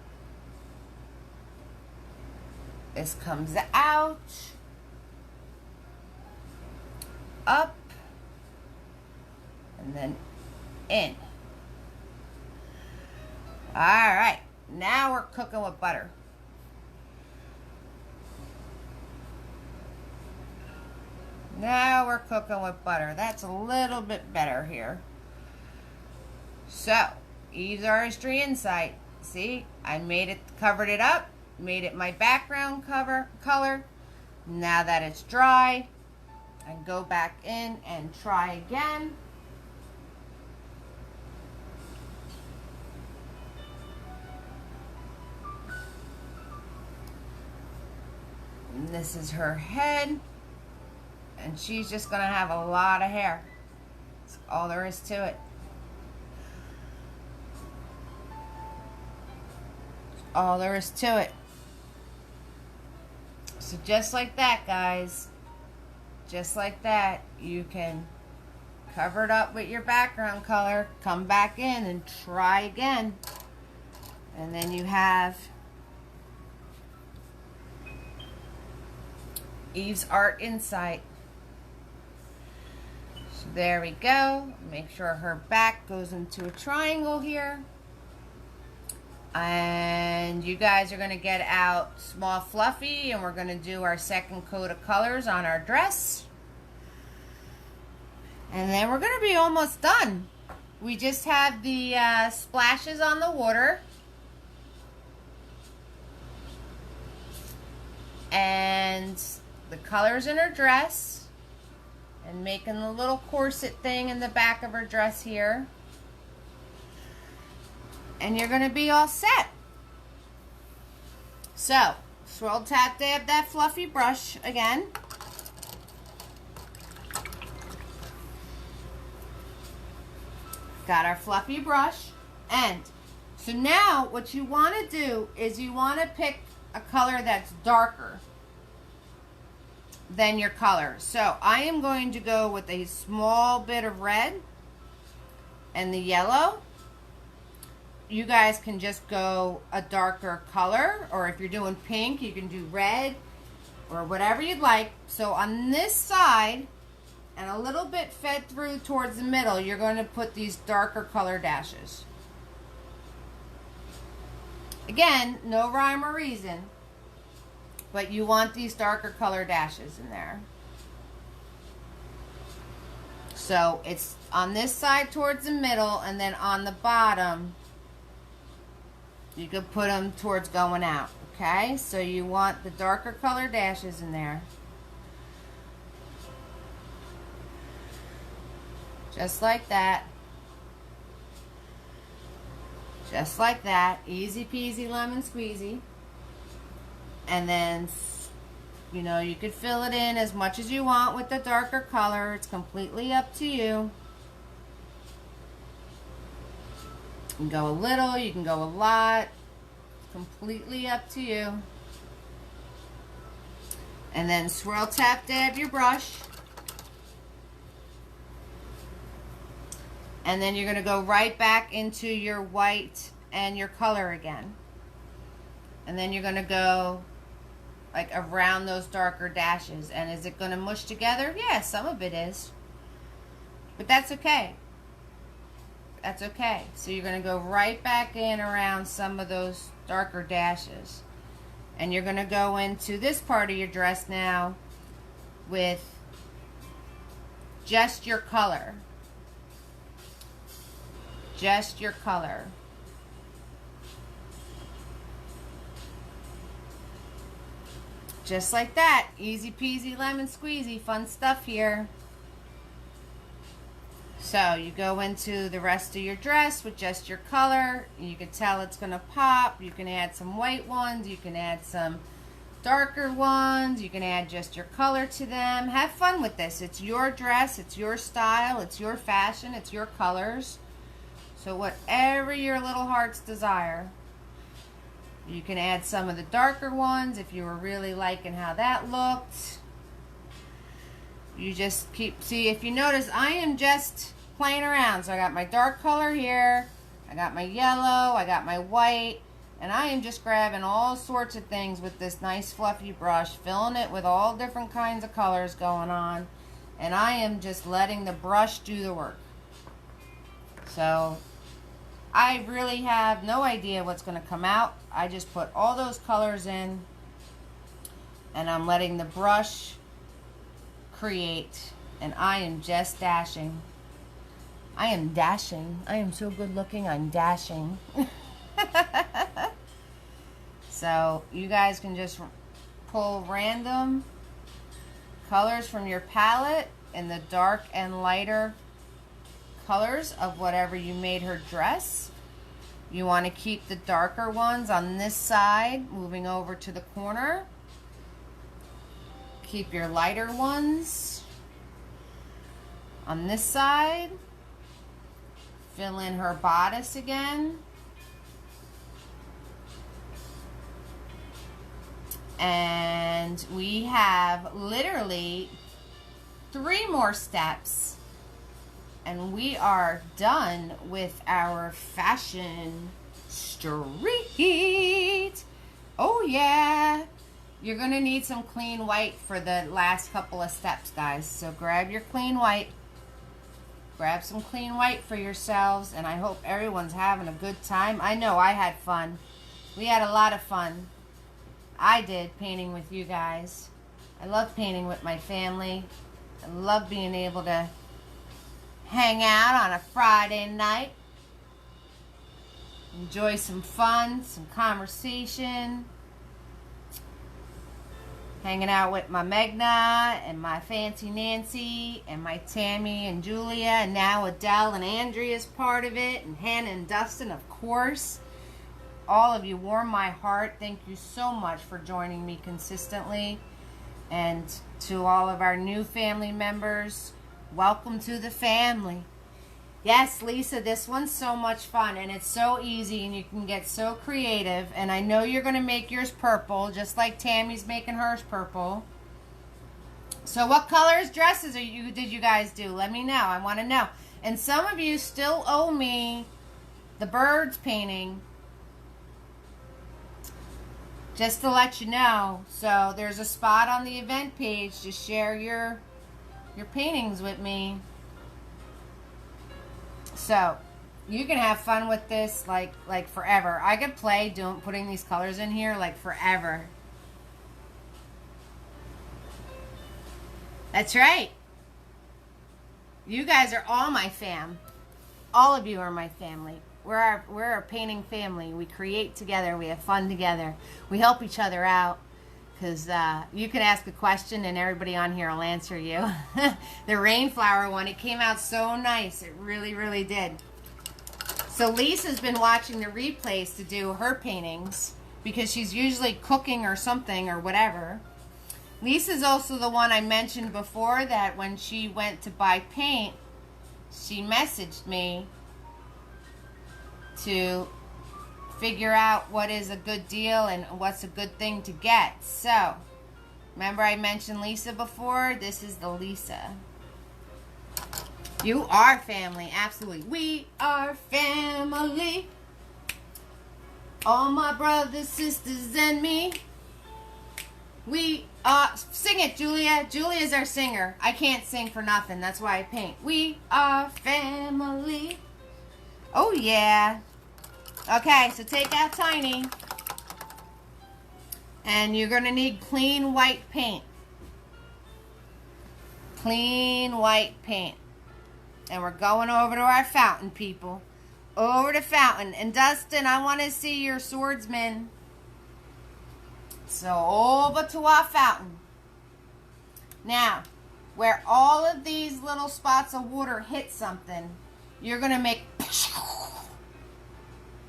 This comes out. Up. And then in. Alright. Now we're cooking with butter. Now we're cooking with butter. That's a little bit better here. So, Eve's Artistry Insight. See, I made it, covered it up, made it my background color. Now that it's dry, I go back in and try again. And this is her head. And she's just going to have a lot of hair. That's all there is to it. All there is to it. So just like that, guys, just like that, you can cover it up with your background color, come back in and try again, and then you have Eve's Art Insight. So there we go. Make sure her back goes into a triangle here. And you guys are going to get out small fluffy, and we're going to do our second coat of colors on our dress. And then we're going to be almost done. We just have the splashes on the water. And the colors in her dress. And making the little corset thing in the back of her dress here. And you're going to be all set. So, swirl, tap, dab that fluffy brush again. Got our fluffy brush. And so now what you want to do is you want to pick a color that's darker than your color. So I am going to go with a small bit of red and the yellow. You guys can just go a darker color, or if you're doing pink, you can do red or whatever you'd like. So on this side, and a little bit fed through towards the middle, you're going to put these darker color dashes. Again, no rhyme or reason, but you want these darker color dashes in there. So it's on this side towards the middle, and then on the bottom, you could put them towards going out. Okay, so you want the darker color dashes in there. Just like that. Just like that. Easy peasy lemon squeezy. And then, you know, you could fill it in as much as you want with the darker color. It's completely up to you. You can go a little, you can go a lot. Completely up to you. And then swirl, tap, dab your brush. And then you're going to go right back into your white and your color again. And then you're going to go like around those darker dashes. And is it going to mush together? Yeah, some of it is. But that's okay. That's okay. So you're going to go right back in around some of those darker dashes. And you're going to go into this part of your dress now with just your color. Just your color. Just like that. Easy peasy lemon squeezy. Fun stuff here. So you go into the rest of your dress with just your color. You can tell it's going to pop. You can add some white ones. You can add some darker ones. You can add just your color to them. Have fun with this. It's your dress. It's your style. It's your fashion. It's your colors. So whatever your little heart's desire. You can add some of the darker ones if you were really liking how that looked. You just keep, see, if you notice, I am just playing around. So I got my dark color here, I got my yellow, I got my white, and I am just grabbing all sorts of things with this nice fluffy brush, filling it with all different kinds of colors going on, and I am just letting the brush do the work. So I really have no idea what's going to come out. I just put all those colors in, and I'm letting the brush create, and I am just dashing. I am dashing. I am so good looking, I'm dashing. So you guys can just pull random colors from your palette in the dark and lighter colors of whatever you made her dress. You want to keep the darker ones on this side, moving over to the corner. Keep your lighter ones on this side. Fill in her bodice again. And we have literally 3 more steps, and we are done with our fashion street. Oh yeah. You're going to need some clean white for the last couple of steps, guys. So grab your clean white. Grab some clean white for yourselves, and I hope everyone's having a good time. I know I had fun. We had a lot of fun. I did, painting with you guys. I love painting with my family. I love being able to hang out on a Friday night. Enjoy some fun, some conversation. Hanging out with my Megna and my Fancy Nancy and my Tammy and Julia, and now Adele and Andrea's part of it, and Hannah and Dustin, of course. All of you warm my heart. Thank you so much for joining me consistently. And to all of our new family members, welcome to the family. Yes, Lisa, this one's so much fun, and it's so easy, and you can get so creative. And I know you're going to make yours purple, just like Tammy's making hers purple. So what colors dresses did you guys do? Let me know. I want to know. And some of you still owe me the birds painting, just to let you know. So there's a spot on the event page to share your paintings with me. So you can have fun with this like forever. I could play putting these colors in here like forever. That's right. You guys are all my fam. All of you are my family. We're a painting family. We create together. We have fun together. We help each other out. Because you can ask a question and everybody on here will answer you. The rainflower one, it came out so nice. It really, really did. So Lisa's been watching the replays to do her paintings because she's usually cooking or something or whatever. Lisa's also the one I mentioned before that when she went to buy paint, she messaged me to figure out what is a good deal and what's a good thing to get. So, remember I mentioned Lisa before? This is the Lisa. You are family, absolutely. We are family. All my brothers, sisters, and me. We are, sing it, Julia. Julia's our singer. I can't sing for nothing. That's why I paint. We are family. Oh, yeah. Okay, so take out Tiny. And you're going to need clean white paint. Clean white paint. And we're going over to our fountain, people. Over to fountain. And Dustin, I want to see your swordsman. So over to our fountain. Now, where all of these little spots of water hit something, you're going to make...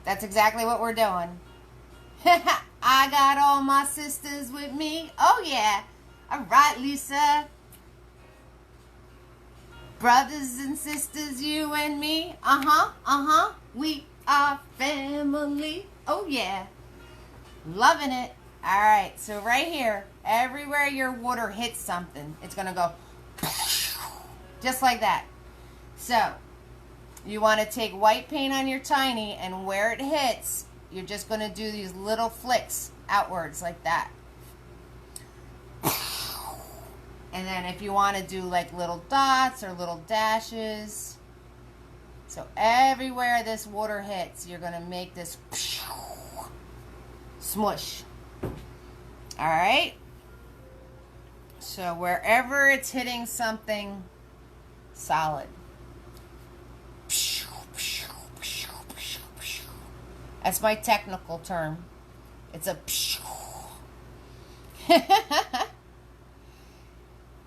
That's exactly what we're doing. I got all my sisters with me. Oh, yeah. All right, Lisa. Brothers and sisters, you and me. Uh-huh, uh-huh. We are family. Oh, yeah. Loving it. All right, so right here, everywhere your water hits something, it's going to go just like that. So, you want to take white paint on your Tiny, and where it hits, you're just going to do these little flicks outwards like that. And then if you want to do like little dots or little dashes. So everywhere this water hits, you're going to make this smush. Alright? So wherever it's hitting something solid. That's my technical term. It's a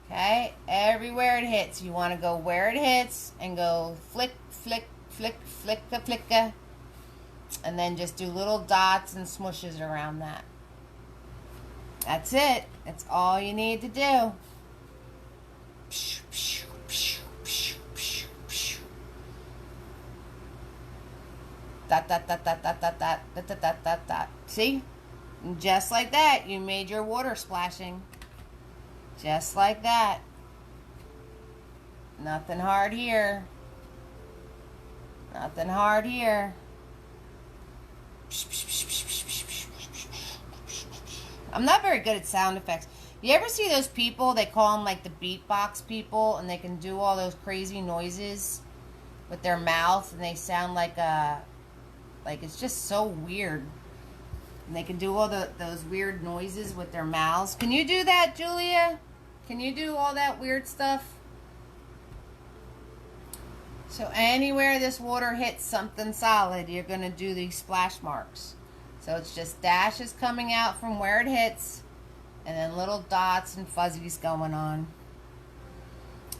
okay, everywhere it hits, you want to go where it hits and go flick, flick, flick, flicka, flicka, and then just do little dots and smushes around that. That's it. That's all you need to do. Dot, dot, dot, dot, dot, dot, dot, dot, dot, dot, dot, dot. See? And just like that, you made your water splashing. Just like that. Nothing hard here. Nothing hard here. I'm not very good at sound effects. You ever see those people, they call them like the beatbox people, and they can do all those crazy noises with their mouth, and they sound like it's just so weird. And they can do all those weird noises with their mouths. Can you do that, Julia? Can you do all that weird stuff? So anywhere this water hits something solid, you're going to do these splash marks. So it's just dashes coming out from where it hits, and then little dots and fuzzies going on.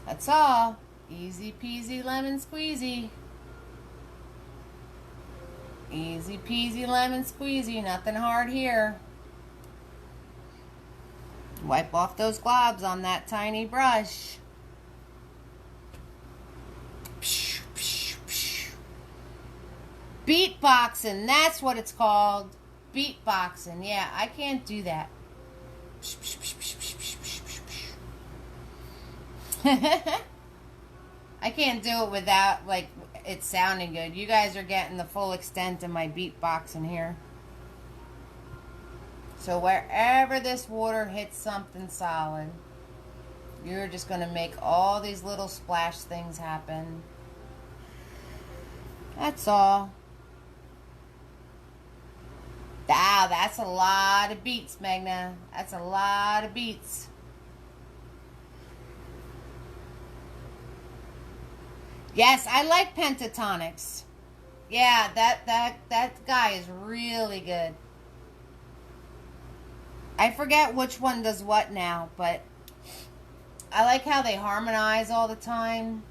That's all. Easy peasy lemon squeezy. Easy peasy lemon squeezy. Nothing hard here. Wipe off those globs on that tiny brush. Beatboxing, that's what it's called. Beatboxing. Yeah, I can't do that. I can't do it without, like, it sounding good. You guys are getting the full extent of my beatboxing here. So wherever this water hits something solid, you're just going to make all these little splash things happen. That's all. Wow, that's a lot of beats, Magna. That's a lot of beats. Yes, I like pentatonics. Yeah, that guy is really good. I forget which one does what now, but I like how they harmonize all the time.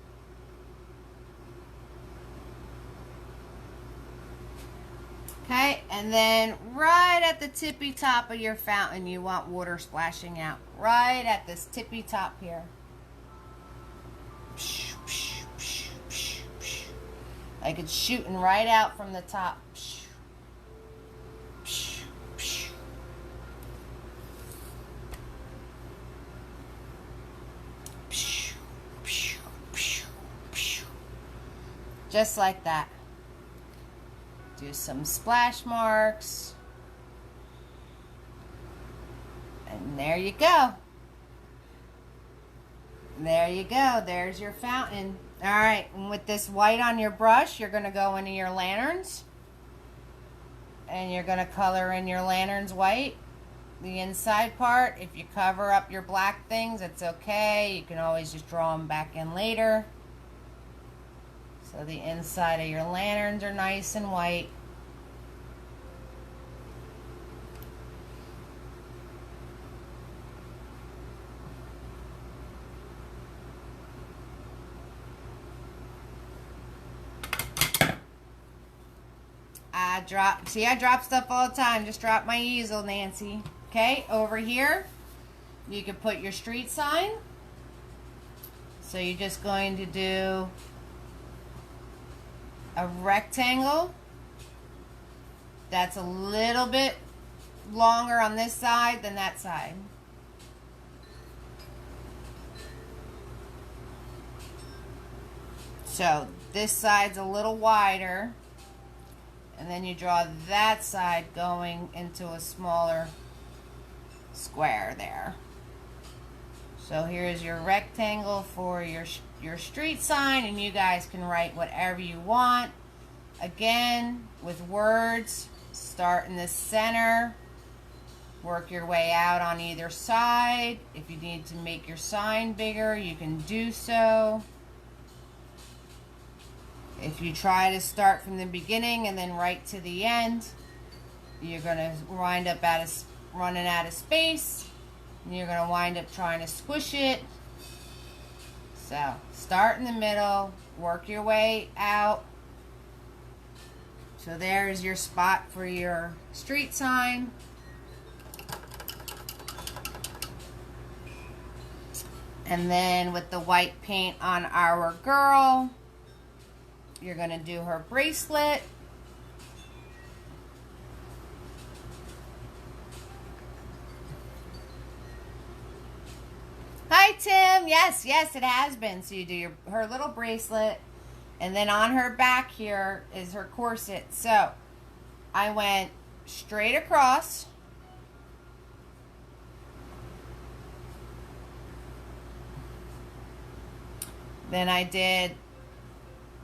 Okay, and then right at the tippy top of your fountain, you want water splashing out. Right at this tippy top here. Like it's shooting right out from the top. Just like that. Do some splash marks. And there you go. There you go. There's your fountain. Alright, and with this white on your brush, you're going to go into your lanterns. And you're going to color in your lanterns white. The inside part, if you cover up your black things, it's okay. You can always just draw them back in later. So the inside of your lanterns are nice and white. I drop stuff all the time. Just drop my easel, Nancy. Okay, over here, you can put your street sign. So you're just going to do a rectangle that's a little bit longer on this side than that side. So this side's a little wider, and then you draw that side going into a smaller square there. So here's your rectangle for your street sign, and you guys can write whatever you want. Again, with words, start in the center, work your way out on either side. If you need to make your sign bigger, you can do so. If you try to start from the beginning and then right to the end, you're going to wind up running out of space, and you're going to wind up trying to squish it. So start in the middle, work your way out. So there's your spot for your street sign. And then with the white paint on our girl, you're going to do her bracelet. Hi, Tim. Yes, it has been. So you do her little bracelet, and then on her back here is her corset. So I went straight across. Then I did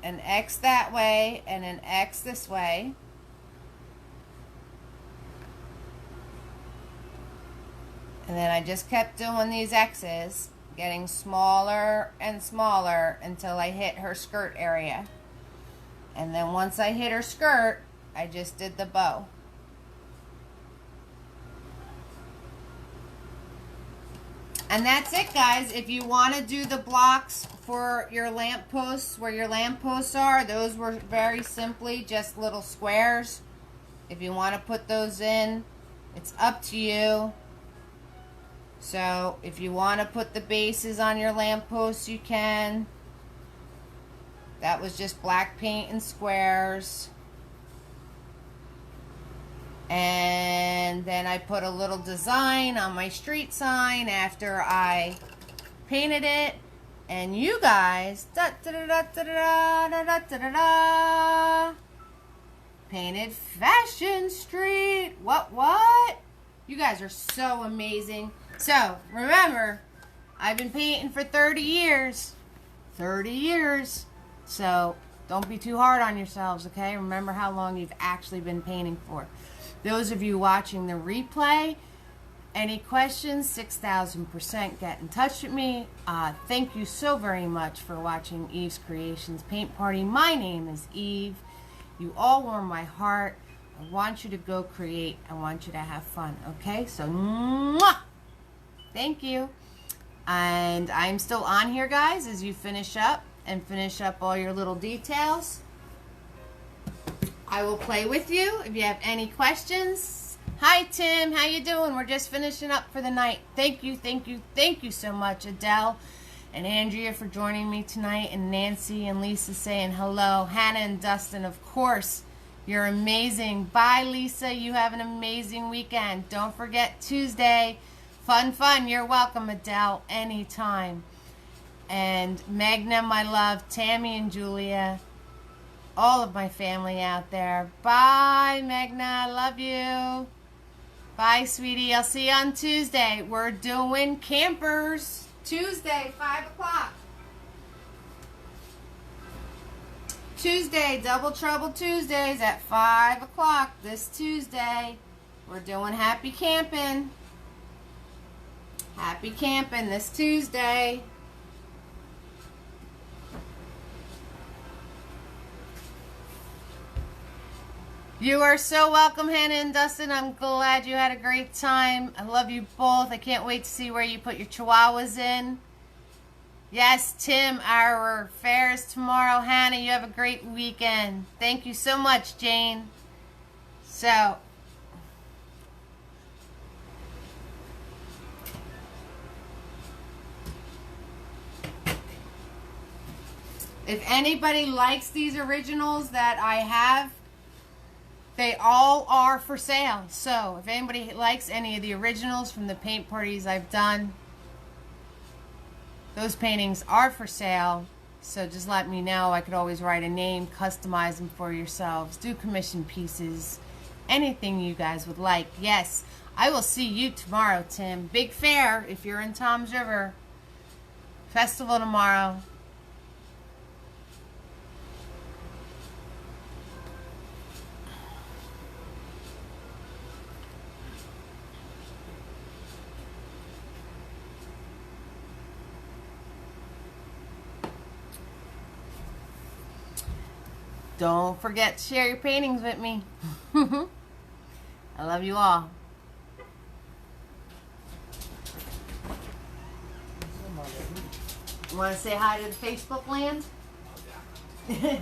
an X that way and an X this way. And then I just kept doing these X's, getting smaller and smaller until I hit her skirt area. And then once I hit her skirt, I just did the bow. And that's it, guys. If you want to do the blocks for your lamp posts, where your lamp posts are, those were very simply just little squares. If you want to put those in, it's up to you. So if you want to put the bases on your lamp posts, you can. That was just black paint and squares. And then I put a little design on my street sign after I painted it. And you guys, painted Fashion Street. What? You guys are so amazing. So, remember, I've been painting for 30 years. 30 years. So, don't be too hard on yourselves, okay? Remember how long you've actually been painting for. Those of you watching the replay, Any questions, 6,000% get in touch with me. Thank you so very much for watching Eve's Creations Paint Party. My name is Eve. You all warm my heart. I want you to go create. I want you to have fun, okay? So, mwah! Thank you. And I'm still on here, guys, as you finish up all your little details. I will play with you if you have any questions. Hi, Tim. How you doing? We're just finishing up for the night. Thank you, thank you, thank you so much, Adele and Andrea, for joining me tonight, and Nancy and Lisa saying hello. Hannah and Dustin, of course. You're amazing. Bye, Lisa. You have an amazing weekend. Don't forget Tuesday. Fun, fun. You're welcome, Adele, anytime. And Magna, my love, Tammy and Julia, all of my family out there. Bye, Magna. Love you. Bye, sweetie. I'll see you on Tuesday. We're doing campers. Tuesday, 5 o'clock. Tuesday, Double Trouble Tuesdays at 5 o'clock this Tuesday. We're doing happy camping. Happy camping this Tuesday. You are so welcome, Hannah and Dustin. I'm glad you had a great time. I love you both. I can't wait to see where you put your chihuahuas in. Yes, Tim, our fair is tomorrow. Hannah, you have a great weekend. Thank you so much, Jane. So, if anybody likes these originals that I have, they all are for sale. So if anybody likes any of the originals from the paint parties I've done, those paintings are for sale. So just let me know. I could always write a name, customize them for yourselves, do commission pieces, anything you guys would like. Yes, I will see you tomorrow, Tim. Big fair if you're in Toms River. Festival tomorrow. Don't forget to share your paintings with me. I love you all. You want to say hi to the Facebook land?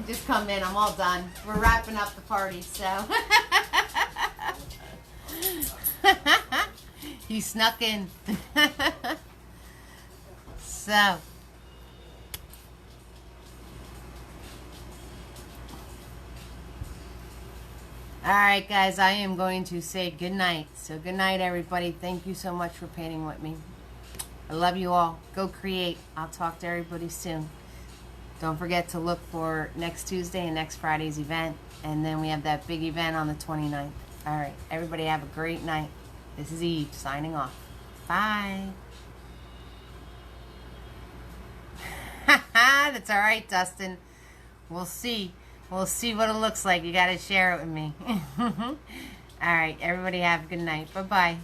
Just come in. I'm all done. We're wrapping up the party, so. He snuck in. So. Alright, guys, I am going to say good night. So good night, everybody. Thank you so much for painting with me. I love you all. Go create. I'll talk to everybody soon. Don't forget to look for next Tuesday and next Friday's event. And then we have that big event on the 29th. Alright, everybody have a great night. This is Eve signing off. Bye. That's alright, Dustin. We'll see. We'll see what it looks like. You got to share it with me. All right. Everybody have a good night. Bye-bye.